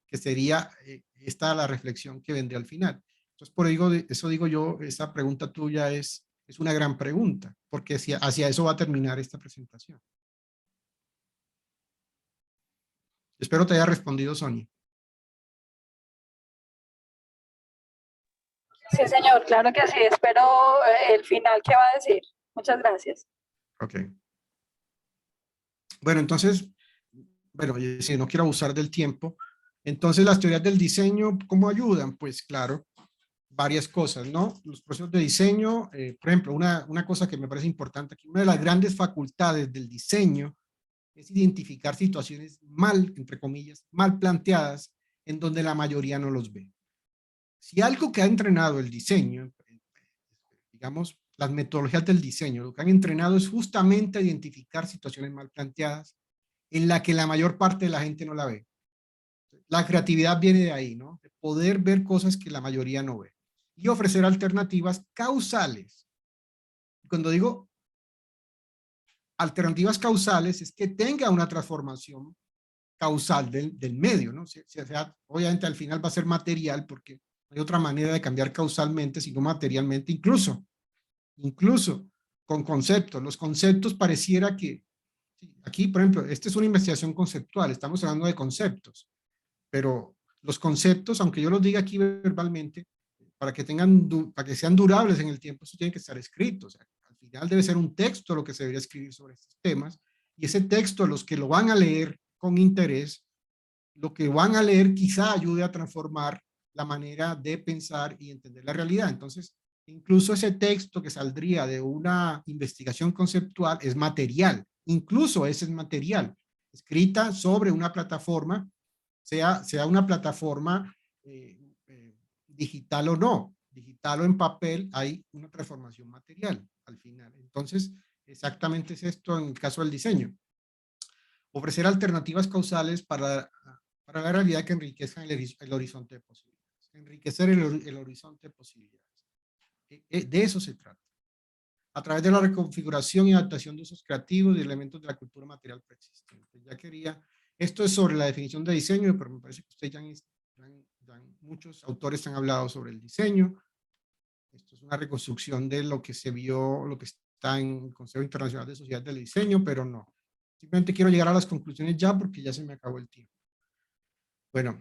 que sería esta la reflexión que vendría al final. Entonces, por eso digo yo, esa pregunta tuya es una gran pregunta, porque hacia eso va a terminar esta presentación. Espero te haya respondido, Sonia. Sí, señor, claro que sí. Espero el final que va a decir. Muchas gracias. Ok. Bueno, entonces, bueno, si no quiero abusar del tiempo, entonces las teorías del diseño, ¿cómo ayudan? Pues claro, varias cosas, ¿no? Los procesos de diseño, por ejemplo, una cosa que me parece importante aquí, una de las grandes facultades del diseño es identificar situaciones mal, entre comillas, mal planteadas, en donde la mayoría no los ve. Si algo que ha entrenado el diseño, digamos, las metodologías del diseño. Lo que han entrenado es justamente a identificar situaciones mal planteadas en la que la mayor parte de la gente no la ve. La creatividad viene de ahí, ¿no? De poder ver cosas que la mayoría no ve. Y ofrecer alternativas causales. Cuando digo alternativas causales, es que tenga una transformación causal del medio, ¿no? O sea, obviamente al final va a ser material porque no hay otra manera de cambiar causalmente, sino materialmente, incluso con conceptos. Los conceptos pareciera que, aquí, por ejemplo, esta es una investigación conceptual, estamos hablando de conceptos, pero los conceptos, aunque yo los diga aquí verbalmente, para que sean durables en el tiempo, eso tiene que estar escrito. O sea, al final debe ser un texto lo que se debería escribir sobre estos temas, y ese texto, los que lo van a leer con interés, lo que van a leer quizá ayude a transformar la manera de pensar y entender la realidad. Entonces, incluso ese texto que saldría de una investigación conceptual es material, incluso ese es material, escrita sobre una plataforma, sea una plataforma digital o no, digital o en papel, hay una transformación material al final. Entonces, exactamente es esto en el caso del diseño. Ofrecer alternativas causales para la realidad que enriquezcan el horizonte de posibilidades. Enriquecer el horizonte de posibilidades. De eso se trata. A través de la reconfiguración y adaptación de usos creativos y elementos de la cultura material preexistente. Esto es sobre la definición de diseño, pero me parece que ustedes muchos autores han hablado sobre el diseño. Esto es una reconstrucción de lo que se vio, lo que está en el Consejo Internacional de Sociedades del Diseño, pero no. Simplemente quiero llegar a las conclusiones ya porque ya se me acabó el tiempo. Bueno,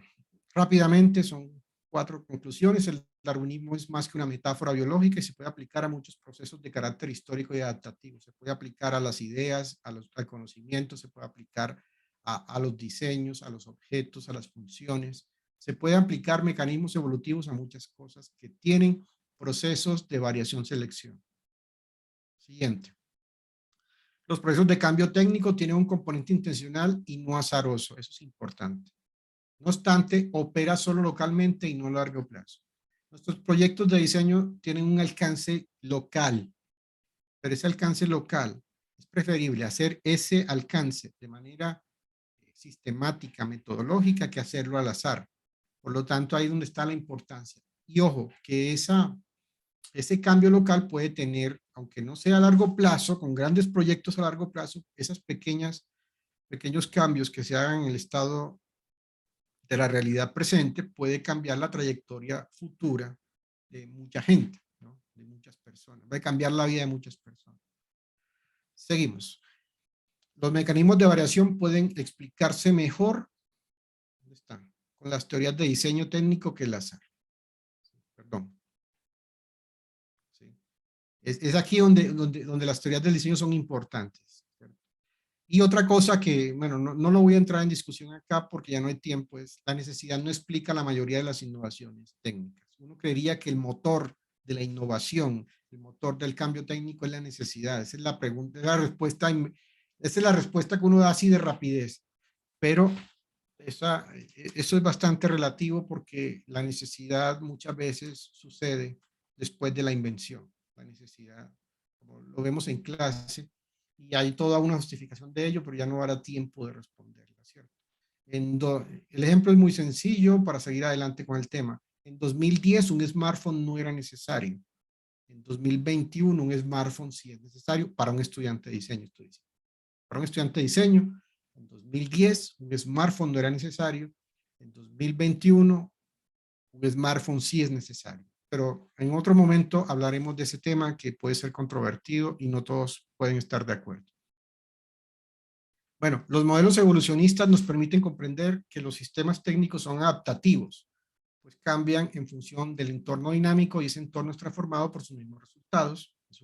rápidamente son 4 conclusiones. El darwinismo es más que una metáfora biológica y se puede aplicar a muchos procesos de carácter histórico y adaptativo. Se puede aplicar a las ideas, al conocimiento, se puede aplicar a los diseños, a los objetos, a las funciones. Se puede aplicar mecanismos evolutivos a muchas cosas que tienen procesos de variación-selección. Siguiente. Los procesos de cambio técnico tienen un componente intencional y no azaroso. Eso es importante. No obstante, opera solo localmente y no a largo plazo. Nuestros proyectos de diseño tienen un alcance local, pero ese alcance local es preferible hacer ese alcance de manera sistemática, metodológica, que hacerlo al azar. Por lo tanto, ahí es donde está la importancia. Y ojo, que ese cambio local puede tener, aunque no sea a largo plazo, con grandes proyectos a largo plazo, esos pequeños cambios que se hagan en el estado de la realidad presente puede cambiar la trayectoria futura de mucha gente, ¿no? De muchas personas, puede cambiar la vida de muchas personas. Seguimos. Los mecanismos de variación pueden explicarse mejor, ¿dónde están? Con las teorías de diseño técnico que el azar. Perdón. ¿Sí? Es aquí donde las teorías del diseño son importantes. ¿Cierto? Y otra cosa que, bueno, no lo voy a entrar en discusión acá porque ya no hay tiempo, es la necesidad no explica la mayoría de las innovaciones técnicas. Uno creería que el motor de la innovación, el motor del cambio técnico es la necesidad. Esa es la pregunta, esa es la respuesta que uno da así de rapidez. Pero eso es bastante relativo porque la necesidad muchas veces sucede después de la invención. La necesidad, como lo vemos en clase, y hay toda una justificación de ello, pero ya no habrá tiempo de responderla, ¿cierto? El ejemplo es muy sencillo para seguir adelante con el tema. En 2010 un smartphone no era necesario. En 2021 un smartphone sí es necesario para un estudiante de diseño. Para un estudiante de diseño, en 2010 un smartphone no era necesario. En 2021 un smartphone sí es necesario. Pero en otro momento hablaremos de ese tema que puede ser controvertido y no todos pueden estar de acuerdo. Bueno, los modelos evolucionistas nos permiten comprender que los sistemas técnicos son adaptativos, pues cambian en función del entorno dinámico y ese entorno es transformado por sus mismos resultados. Es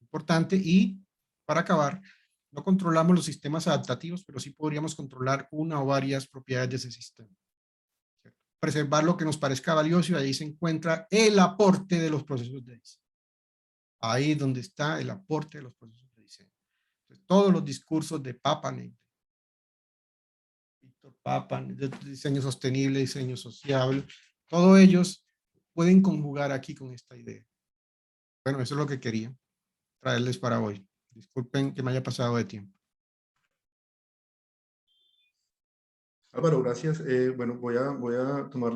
importante. Y para acabar, no controlamos los sistemas adaptativos, pero sí podríamos controlar una o varias propiedades de ese sistema. ¿Cierto? Preservar lo que nos parezca valioso y ahí se encuentra el aporte de los procesos de diseño. Ahí es donde está el aporte de los procesos de diseño. Entonces, todos los discursos de Papanek, Víctor Papanek, de diseño sostenible, diseño sociable, todos ellos pueden conjugar aquí con esta idea. bueno, eso es lo que quería traerles para hoy. Disculpen que me haya pasado de tiempo. Álvaro, gracias. Bueno, voy a tomar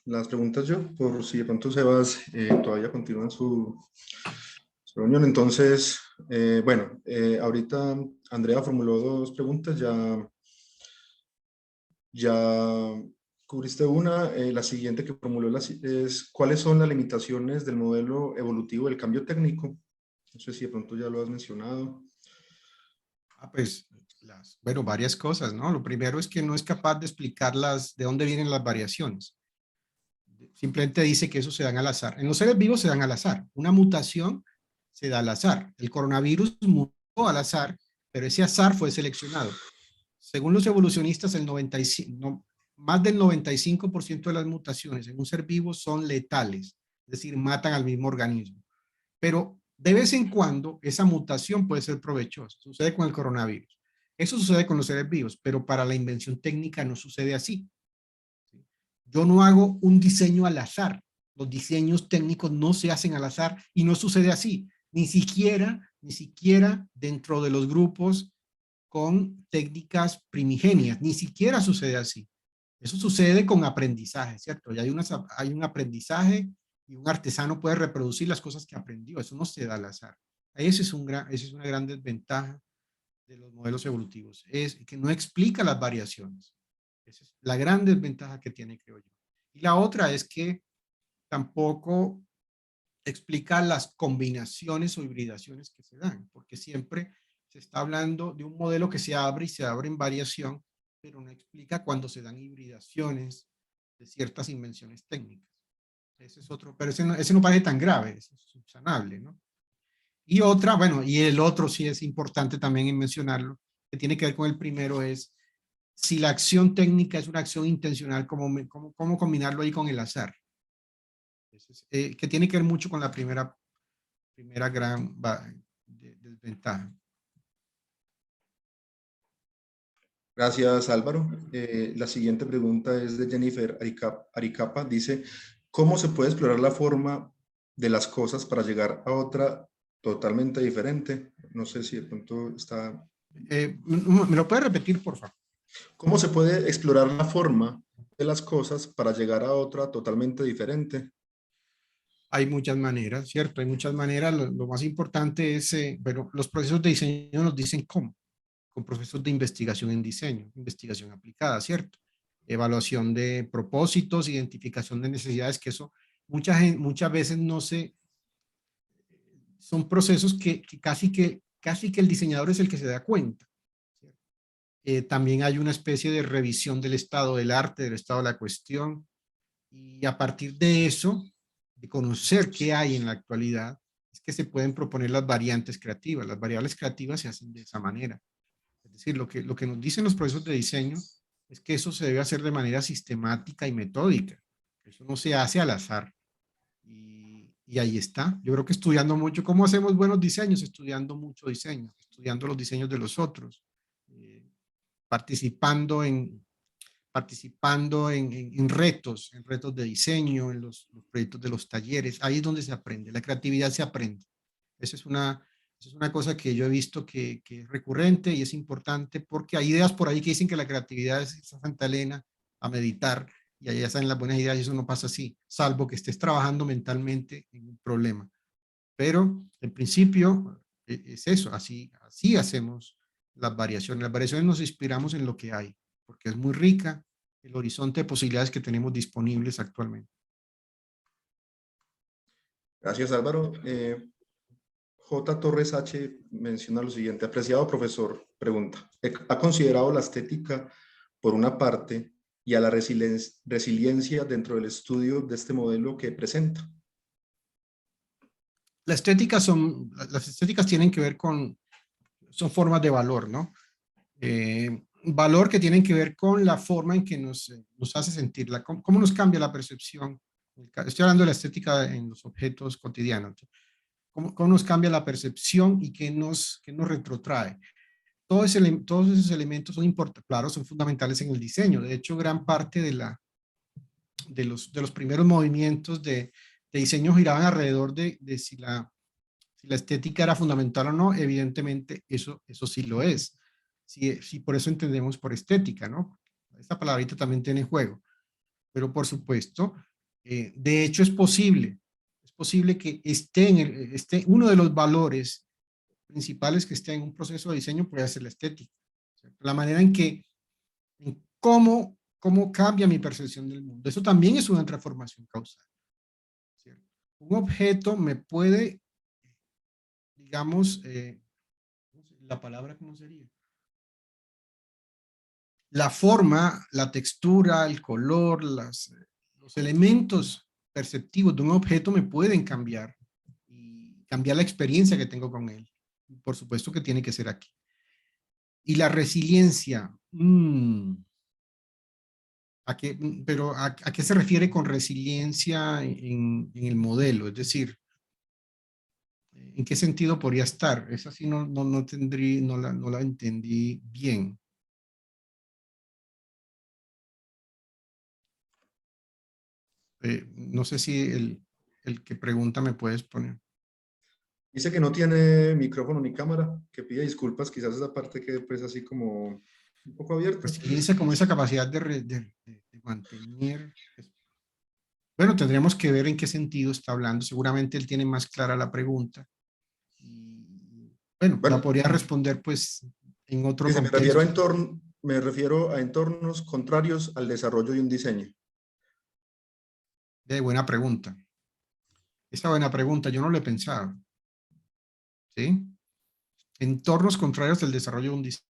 las preguntas yo, por si de pronto Sebas todavía continúa en su reunión. Entonces, bueno, ahorita Andrea formuló dos preguntas, ya cubriste una. La siguiente que formuló es, ¿cuáles son las limitaciones del modelo evolutivo del cambio técnico? No sé si de pronto ya lo has mencionado. Pues, bueno, varias cosas, ¿no? Lo primero es que no es capaz de explicar de dónde vienen las variaciones. Simplemente dice que eso se dan al azar. En los seres vivos se dan al azar. Una mutación se da al azar. El coronavirus mutó al azar, pero ese azar fue seleccionado. Según los evolucionistas, más del 95% de las mutaciones en un ser vivo son letales, es decir, matan al mismo organismo. Pero de vez en cuando esa mutación puede ser provechosa. Sucede con el coronavirus. Eso sucede con los seres vivos, pero para la invención técnica no sucede así. Yo no hago un diseño al azar. Los diseños técnicos no se hacen al azar y no sucede así. Ni siquiera dentro de los grupos con técnicas primigenias. Ni siquiera sucede así. Eso sucede con aprendizaje, ¿cierto? Y hay un aprendizaje y un artesano puede reproducir las cosas que aprendió. Eso no se da al azar. Esa es una gran desventaja de los modelos evolutivos. Es que no explica las variaciones. Esa es la gran desventaja que tiene, creo yo. Y la otra es que tampoco explica las combinaciones o hibridaciones que se dan, porque siempre se está hablando de un modelo que se abre y se abre en variación, pero no explica cuando se dan hibridaciones de ciertas invenciones técnicas. Ese es otro, pero ese no parece tan grave, es subsanable, ¿no? Y otra, bueno, y el otro sí es importante también en mencionarlo, que tiene que ver con el primero, es si la acción técnica es una acción intencional, ¿cómo combinarlo ahí con el azar? Que tiene que ver mucho con la primera gran desventaja. Gracias, Álvaro. La siguiente pregunta es de Jennifer Aricapa. Dice, ¿cómo se puede explorar la forma de las cosas para llegar a otra totalmente diferente? No sé si de pronto está... ¿Me lo puede repetir, por favor? ¿Cómo se puede explorar la forma de las cosas para llegar a otra totalmente diferente? Hay muchas maneras, ¿cierto? Hay muchas maneras. Lo más importante es, bueno, los procesos de diseño nos dicen cómo. Con procesos de investigación en diseño, investigación aplicada, ¿cierto? Evaluación de propósitos, identificación de necesidades, que eso muchas veces no se... Son procesos que casi que el diseñador es el que se da cuenta. También hay una especie de revisión del estado del arte, del estado de la cuestión, y a partir de eso, de conocer qué hay en la actualidad, es que se pueden proponer las variantes creativas. Las variables creativas se hacen de esa manera. Es decir, lo que nos dicen los procesos de diseño es que eso se debe hacer de manera sistemática y metódica. Eso no se hace al azar. Y ahí está. Yo creo que estudiando mucho, ¿cómo hacemos buenos diseños? Estudiando mucho diseño, estudiando los diseños de los otros, participando en retos de diseño, en los proyectos de los talleres. Ahí es donde se aprende. La creatividad se aprende. Esa es una cosa que yo he visto que es recurrente y es importante porque hay ideas por ahí que dicen que la creatividad es esa Santa Elena a meditar y ahí ya salen las buenas ideas y eso no pasa así, salvo que estés trabajando mentalmente en un problema. Pero en principio es eso, así hacemos las variaciones. Las variaciones nos inspiramos en lo que hay, porque es muy rica el horizonte de posibilidades que tenemos disponibles actualmente. Gracias, Álvaro. J. Torres H. menciona lo siguiente. Apreciado profesor, pregunta. ¿Ha considerado la estética por una parte y a la resiliencia dentro del estudio de este modelo que presenta? Las estéticas tienen que ver son formas de valor, ¿no? Valor que tienen que ver con la forma en que nos hace sentir, cómo nos cambia la percepción. Estoy hablando de la estética en los objetos cotidianos. ¿Cómo nos cambia la percepción y qué nos retrotrae? Todos esos elementos son importantes, claro, son fundamentales en el diseño. De hecho, gran parte de los primeros movimientos de diseño giraban alrededor de si la Si la estética era fundamental o no, evidentemente eso sí lo es. Sí, por eso entendemos por estética, ¿no? Esta palabrita también tiene juego. Pero por supuesto, de hecho es posible que esté uno de los valores principales que esté en un proceso de diseño puede ser la estética. ¿Cierto? La manera en cómo cambia mi percepción del mundo. Eso también es una transformación causal. ¿Cierto? Un objeto me puede, digamos, la palabra, ¿cómo sería? La forma, la textura, el color, los elementos perceptivos de un objeto me pueden cambiar y cambiar la experiencia que tengo con él. Por supuesto que tiene que ser aquí. Y la resiliencia, ¿a qué se refiere con resiliencia en el modelo? Es decir, ¿en qué sentido podría estar? Esa sí no la entendí bien. No sé si el que pregunta me puedes poner. Dice que no tiene micrófono ni cámara, que pide disculpas, quizás esa parte quede pues así como un poco abierta. Resiliencia como esa capacidad de mantener. Bueno, tendríamos que ver en qué sentido está hablando. Seguramente él tiene más clara la pregunta. Y, bueno, la podría responder pues en otro Dice, contexto. me refiero a entornos contrarios al desarrollo de un diseño. Buena pregunta. Esa buena pregunta, yo no lo he pensado. ¿Sí? Entornos contrarios al desarrollo de un diseño.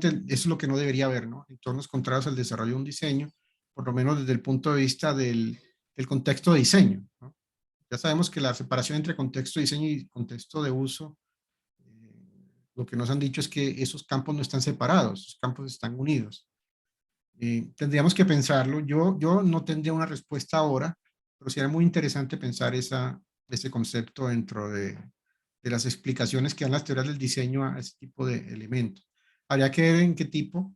Eso es lo que no debería haber, ¿no? Entornos contrarios al desarrollo de un diseño, por lo menos desde el punto de vista del contexto de diseño, ¿no? Ya sabemos que la separación entre contexto de diseño y contexto de uso, lo que nos han dicho es que esos campos no están separados, esos campos están unidos. Tendríamos que pensarlo. Yo no tendría una respuesta ahora, pero sería muy interesante pensar ese concepto dentro de las explicaciones que dan las teorías del diseño a ese tipo de elementos. Habría que ver en qué tipo,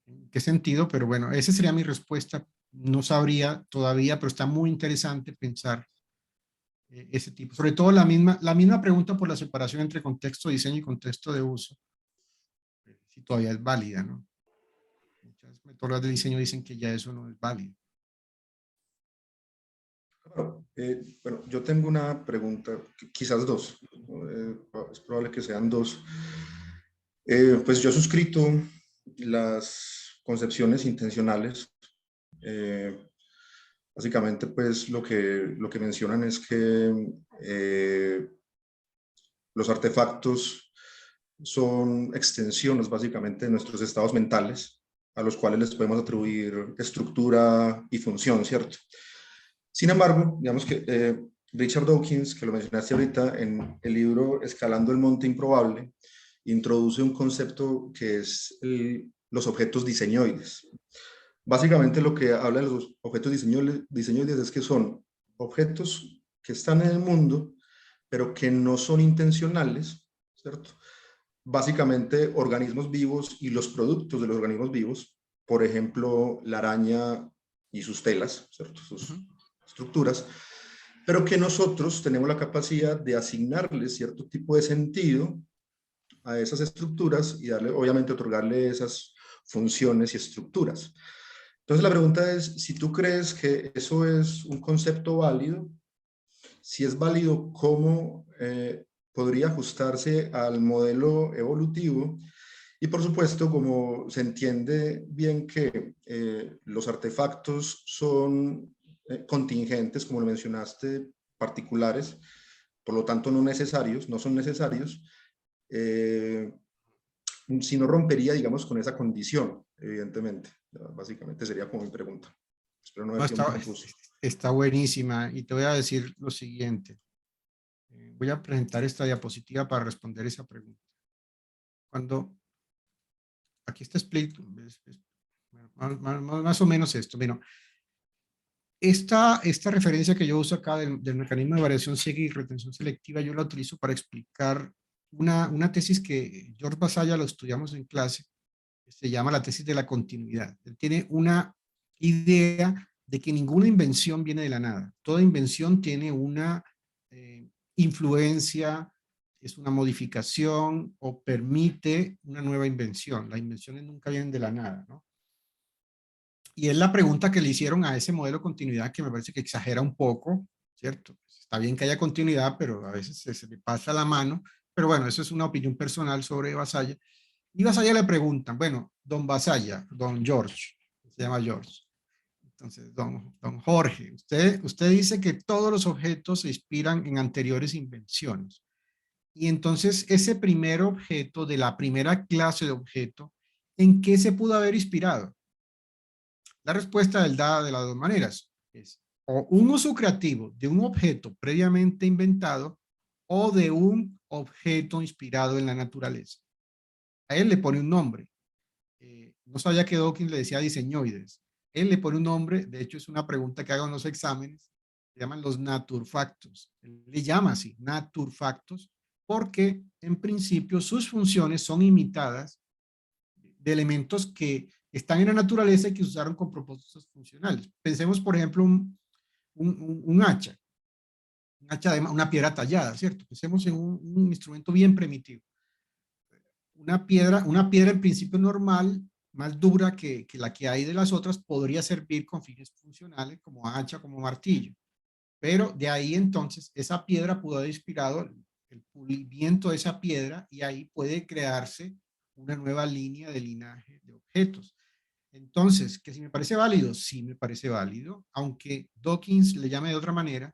en qué sentido, pero bueno, esa sería mi respuesta. No sabría todavía, pero está muy interesante pensar ese tipo. Sobre todo la misma pregunta por la separación entre contexto de diseño y contexto de uso, si todavía es válida, ¿no? Muchas metodologías de diseño dicen que ya eso no es válido. Bueno, yo tengo una pregunta, quizás dos, es probable que sean dos. Pues yo he suscrito las concepciones intencionales. Básicamente, pues lo que mencionan es que los artefactos son extensiones básicamente de nuestros estados mentales, a los cuales les podemos atribuir estructura y función, ¿cierto? Sin embargo, digamos que Richard Dawkins, que lo mencionaste ahorita, en el libro Escalando el Monte Improbable, introduce un concepto que es los objetos diseñoides. Básicamente lo que habla de los objetos diseñoides es que son objetos que están en el mundo, pero que no son intencionales, ¿cierto? Básicamente organismos vivos y los productos de los organismos vivos, por ejemplo, la araña y sus telas, ¿cierto? Sus estructuras, pero que nosotros tenemos la capacidad de asignarle cierto tipo de sentido a esas estructuras y darle, obviamente, otorgarle esas funciones y estructuras. Entonces la pregunta es, si tú crees que eso es un concepto válido, si es válido, ¿cómo podría ajustarse al modelo evolutivo? Y por supuesto, como se entiende bien que los artefactos son contingentes, como lo mencionaste, particulares, por lo tanto no son necesarios, si no rompería, digamos, con esa condición, evidentemente. Básicamente sería como mi pregunta. Espero no haber sido muy confuso. Está buenísima y te voy a decir lo siguiente. Voy a presentar esta diapositiva para responder esa pregunta. Aquí está explico, más o menos esto. Bueno, esta referencia que yo uso acá del mecanismo de variación ciega y retención selectiva, yo la utilizo para explicar una tesis que George Basaya lo estudiamos en clase, se llama la tesis de la continuidad. Él tiene una idea de que ninguna invención viene de la nada. Toda invención tiene influencia, es una modificación o permite una nueva invención. Las invenciones nunca vienen de la nada, ¿no? Y es la pregunta que le hicieron a ese modelo de continuidad que me parece que exagera un poco, ¿cierto? Está bien que haya continuidad, pero a veces se le pasa la mano. Pero bueno, eso es una opinión personal sobre Vasalla. Y Vasalla le preguntan, bueno, don Vasalla, don George, se llama George. Entonces, don Jorge, usted dice que todos los objetos se inspiran en anteriores invenciones. Y entonces, ese primer objeto de la primera clase de objeto, ¿en qué se pudo haber inspirado? La respuesta es dada de las dos maneras. Es o un uso creativo de un objeto previamente inventado o de un objeto inspirado en la naturaleza. A él le pone un nombre. No sabía que Dawkins le decía diseñoides. Él le pone un nombre, de hecho es una pregunta que hago en los exámenes, se llaman los naturfactos. Él le llama así, naturfactos, porque en principio sus funciones son imitadas de elementos que están en la naturaleza y que se usaron con propósitos funcionales. Pensemos, por ejemplo, un hacha de una piedra tallada, ¿cierto? Pensemos en un instrumento bien primitivo. Una piedra en principio normal, más dura que la que hay de las otras, podría servir con fines funcionales como hacha, como martillo. Pero de ahí entonces esa piedra pudo haber inspirado el pulimiento de esa piedra y ahí puede crearse una nueva línea de linaje de objetos. Entonces, que si me parece válido, sí me parece válido, aunque Dawkins le llame de otra manera,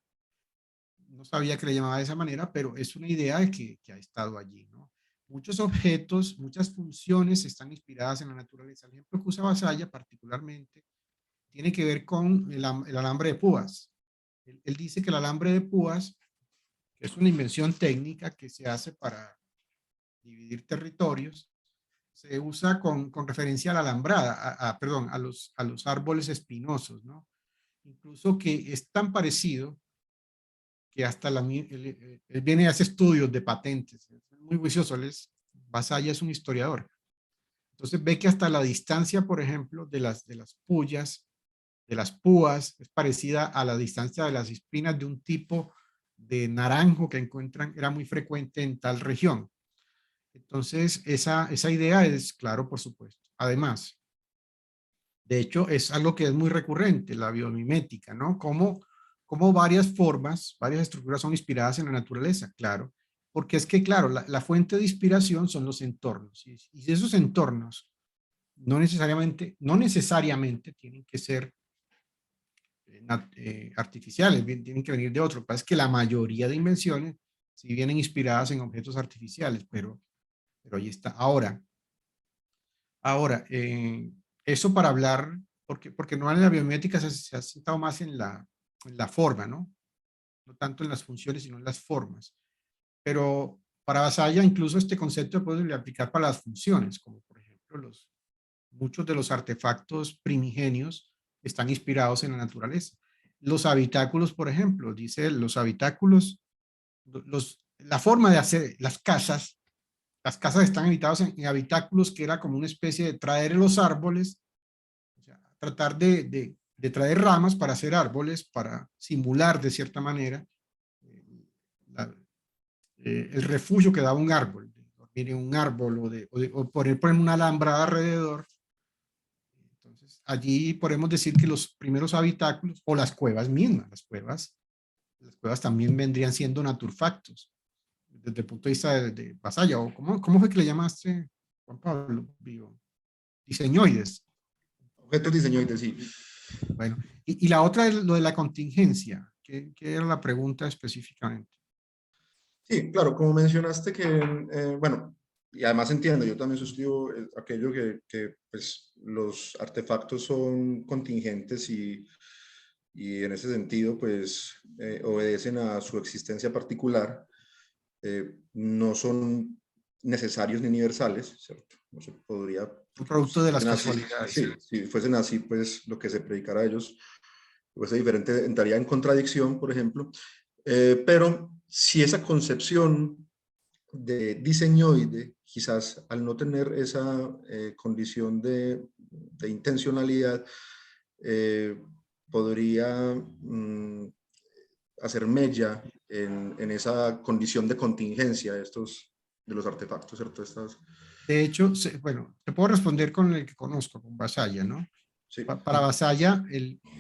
no sabía que le llamaba de esa manera, pero es una idea de que ha estado allí, ¿no? Muchos objetos, muchas funciones están inspiradas en la naturaleza. El ejemplo que usa Vasalla particularmente tiene que ver con el alambre de púas. Él dice que el alambre de púas es una invención técnica que se hace para dividir territorios, se usa con referencia a la alambrada, perdón, a los árboles espinosos, ¿no? Incluso que es tan parecido que hasta él viene y hace estudios de patentes, es muy juicioso, Vasalla es un historiador. Entonces ve que hasta la distancia, por ejemplo, de las púas, es parecida a la distancia de las espinas de un tipo de naranjo que encuentran, era muy frecuente en tal región. Entonces, esa idea es, claro, por supuesto. Además, de hecho, es algo que es muy recurrente, la biomimética, ¿no? Como varias formas, varias estructuras son inspiradas en la naturaleza, claro. Porque es que, claro, la fuente de inspiración son los entornos. Y esos entornos no necesariamente tienen que ser artificiales, tienen que venir de otro. Lo que pasa es que la mayoría de invenciones sí vienen inspiradas en objetos artificiales, pero ahí está. Ahora, eso para hablar, porque no en la biomimética se ha sentado más en la forma, ¿no? No tanto en las funciones, sino en las formas. Pero para Vasalla, incluso este concepto puede aplicar para las funciones, como por ejemplo muchos de los artefactos primigenios están inspirados en la naturaleza. Los habitáculos, por ejemplo, dice los habitáculos, la forma de hacer las casas están habitadas en habitáculos que era como una especie de traer los árboles, o sea, tratar de traer ramas para hacer árboles, para simular de cierta manera el refugio que daba un árbol, dormir en un árbol o poner una alambrada alrededor. Entonces, allí podemos decir que los primeros habitáculos, o las cuevas mismas, las cuevas también vendrían siendo naturfactos, desde el punto de vista de Vasalla, o ¿cómo fue que le llamaste, Juan Pablo? Diseñoides. Objetos diseñoides, sí. Bueno, y la otra es lo de la contingencia. ¿Qué era la pregunta específicamente? Sí, claro, como mencionaste que, bueno, y además entiendo, yo también suscribo aquello que pues, los artefactos son contingentes y en ese sentido pues obedecen a su existencia particular, no son necesarios ni universales, ¿cierto? No se podría, Un producto de las fuesen así, casualidades. sí, si fuesen así, pues lo que se predicara a ellos fuese diferente, entraría en contradicción, por ejemplo, pero si esa concepción de diseñoide, quizás al no tener esa condición de intencionalidad, podría hacer mella en esa condición de contingencia de los artefactos, ¿cierto? De hecho, bueno, te puedo responder con el que conozco, con Vasalla, ¿no? Sí. Para Vasalla,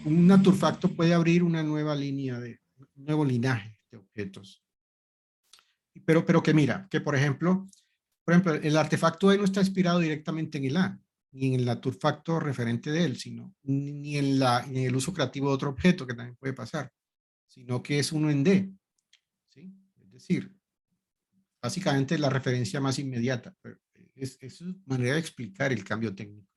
un naturfacto puede abrir una nueva línea un nuevo linaje de objetos. Pero que mira, que por ejemplo, el artefacto E no está inspirado directamente en el A, ni en el naturfacto referente de él, sino ni en el uso creativo de otro objeto, que también puede pasar, sino que es uno en D, ¿sí? Es decir, básicamente la referencia más inmediata, pero es su manera de explicar el cambio técnico.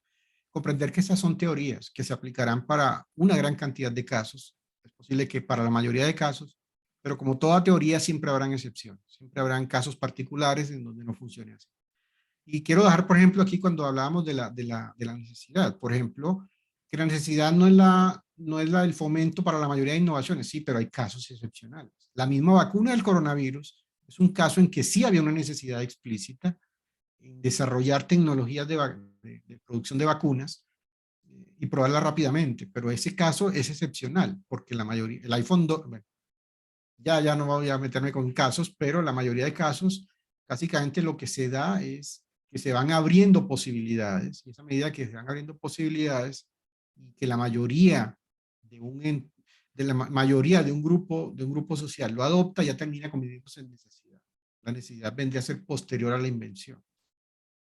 Comprender que esas son teorías que se aplicarán para una gran cantidad de casos, es posible que para la mayoría de casos, pero como toda teoría siempre habrán excepciones, siempre habrán casos particulares en donde no funcione así. Y quiero dejar, por ejemplo, aquí cuando hablábamos de la necesidad, por ejemplo, que la necesidad no es la del fomento para la mayoría de innovaciones, sí, pero hay casos excepcionales. La misma vacuna del coronavirus es un caso en que sí había una necesidad explícita en desarrollar tecnologías de producción de vacunas y probarlas rápidamente, pero ese caso es excepcional, porque la mayoría, el iPhone 2, bueno, ya no voy a meterme con casos, pero la mayoría de casos, básicamente lo que se da es que se van abriendo posibilidades, y esa medida que se van abriendo posibilidades, y que la mayoría mayoría de un grupo social lo adopta, ya termina convirtiéndose en necesidad. La necesidad vendría a ser posterior a la invención,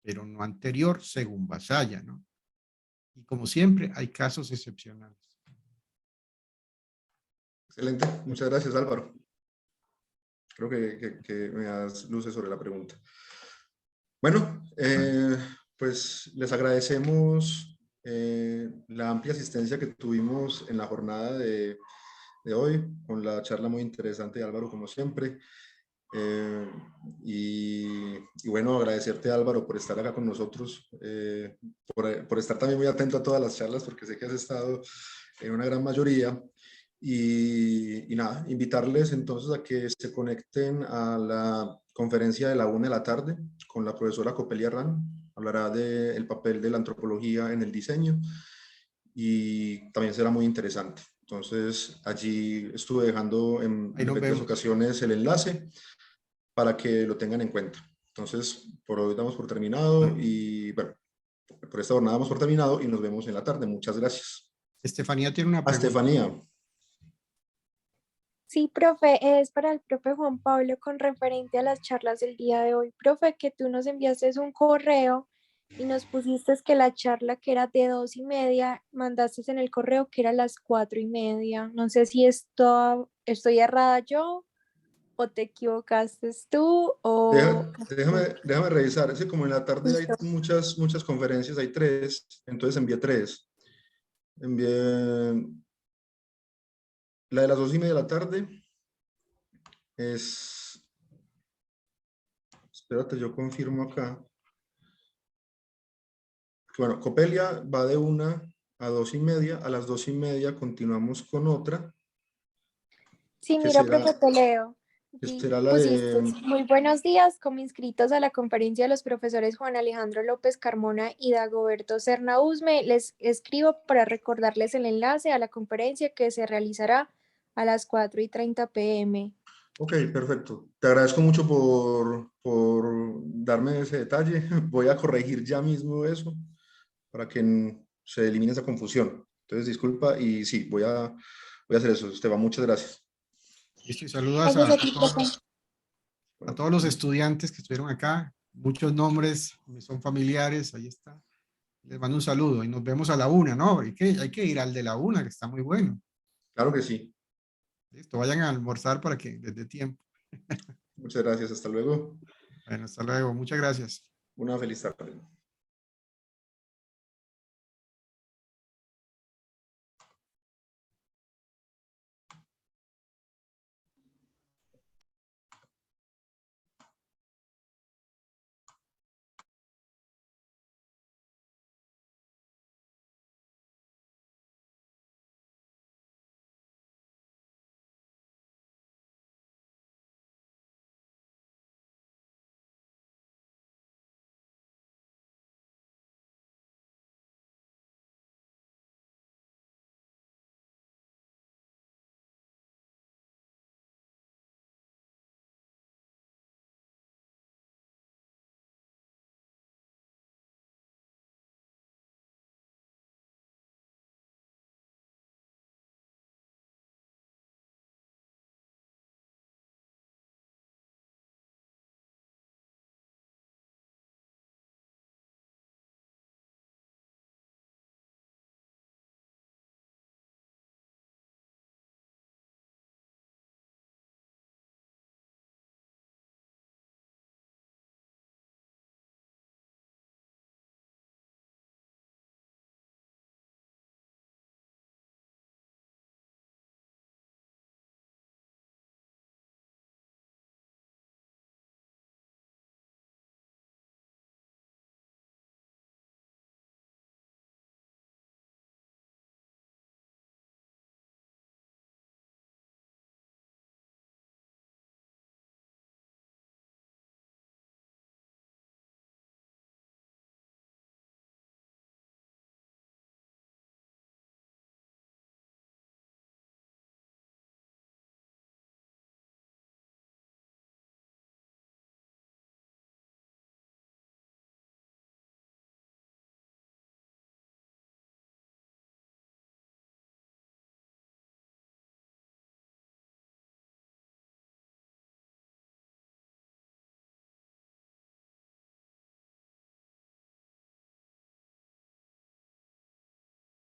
pero no anterior, según Vasalla, ¿no? Y como siempre, hay casos excepcionales. Excelente, muchas gracias, Álvaro. Creo que me das luces sobre la pregunta. Bueno, pues les agradecemos la amplia asistencia que tuvimos en la jornada de hoy, con la charla muy interesante de Álvaro, como siempre. Y bueno, agradecerte, Álvaro, por estar acá con nosotros, por estar también muy atento a todas las charlas, porque sé que has estado en una gran mayoría. Y nada, invitarles entonces a que se conecten a la conferencia de la 1 de la tarde con la profesora Copelia Herrán. Hablará del papel de la antropología en el diseño y también será muy interesante. Entonces, allí estuve dejando en repetidas ocasiones el enlace para que lo tengan en cuenta. Entonces, por hoy damos por terminado y bueno, por esta jornada damos por terminado y nos vemos en la tarde. Muchas gracias. Estefanía tiene una pregunta. Estefanía. Sí, profe, es para el profe Juan Pablo con referente a las charlas del día de hoy. Profe, que tú nos enviaste un correo y nos pusiste que la charla que era de 2:30, mandaste en el correo que era a las 4:30. No sé si estoy errada yo o te equivocaste tú o... Déjame revisar. Es que como en la tarde hay muchas conferencias, hay 3, entonces envié 3. Envié la de las 2:30 de la tarde. Espérate, yo confirmo acá. Bueno, Copelia va de 1 a 2:30. A las 2:30 continuamos con otra. Sí, mira, profe, te leo. Será la de... Muy buenos días, como inscritos a la conferencia de los profesores Juan Alejandro López Carmona y Dagoberto Serna Usme, les escribo para recordarles el enlace a la conferencia que se realizará a las 4:30 p.m. Ok, perfecto. Te agradezco mucho por darme ese detalle. Voy a corregir ya mismo eso para que se elimine esa confusión. Entonces, disculpa y sí, voy a hacer eso. Esteban, muchas gracias. Listo, y saludos a todos los estudiantes que estuvieron acá. Muchos nombres me son familiares, ahí está. Les mando un saludo y nos vemos a la 1, ¿no? Hay que ir al de la 1, que está muy bueno. Claro que sí. Listo, vayan a almorzar para que les dé tiempo. Muchas gracias, hasta luego. Bueno, hasta luego, muchas gracias. Una feliz tarde.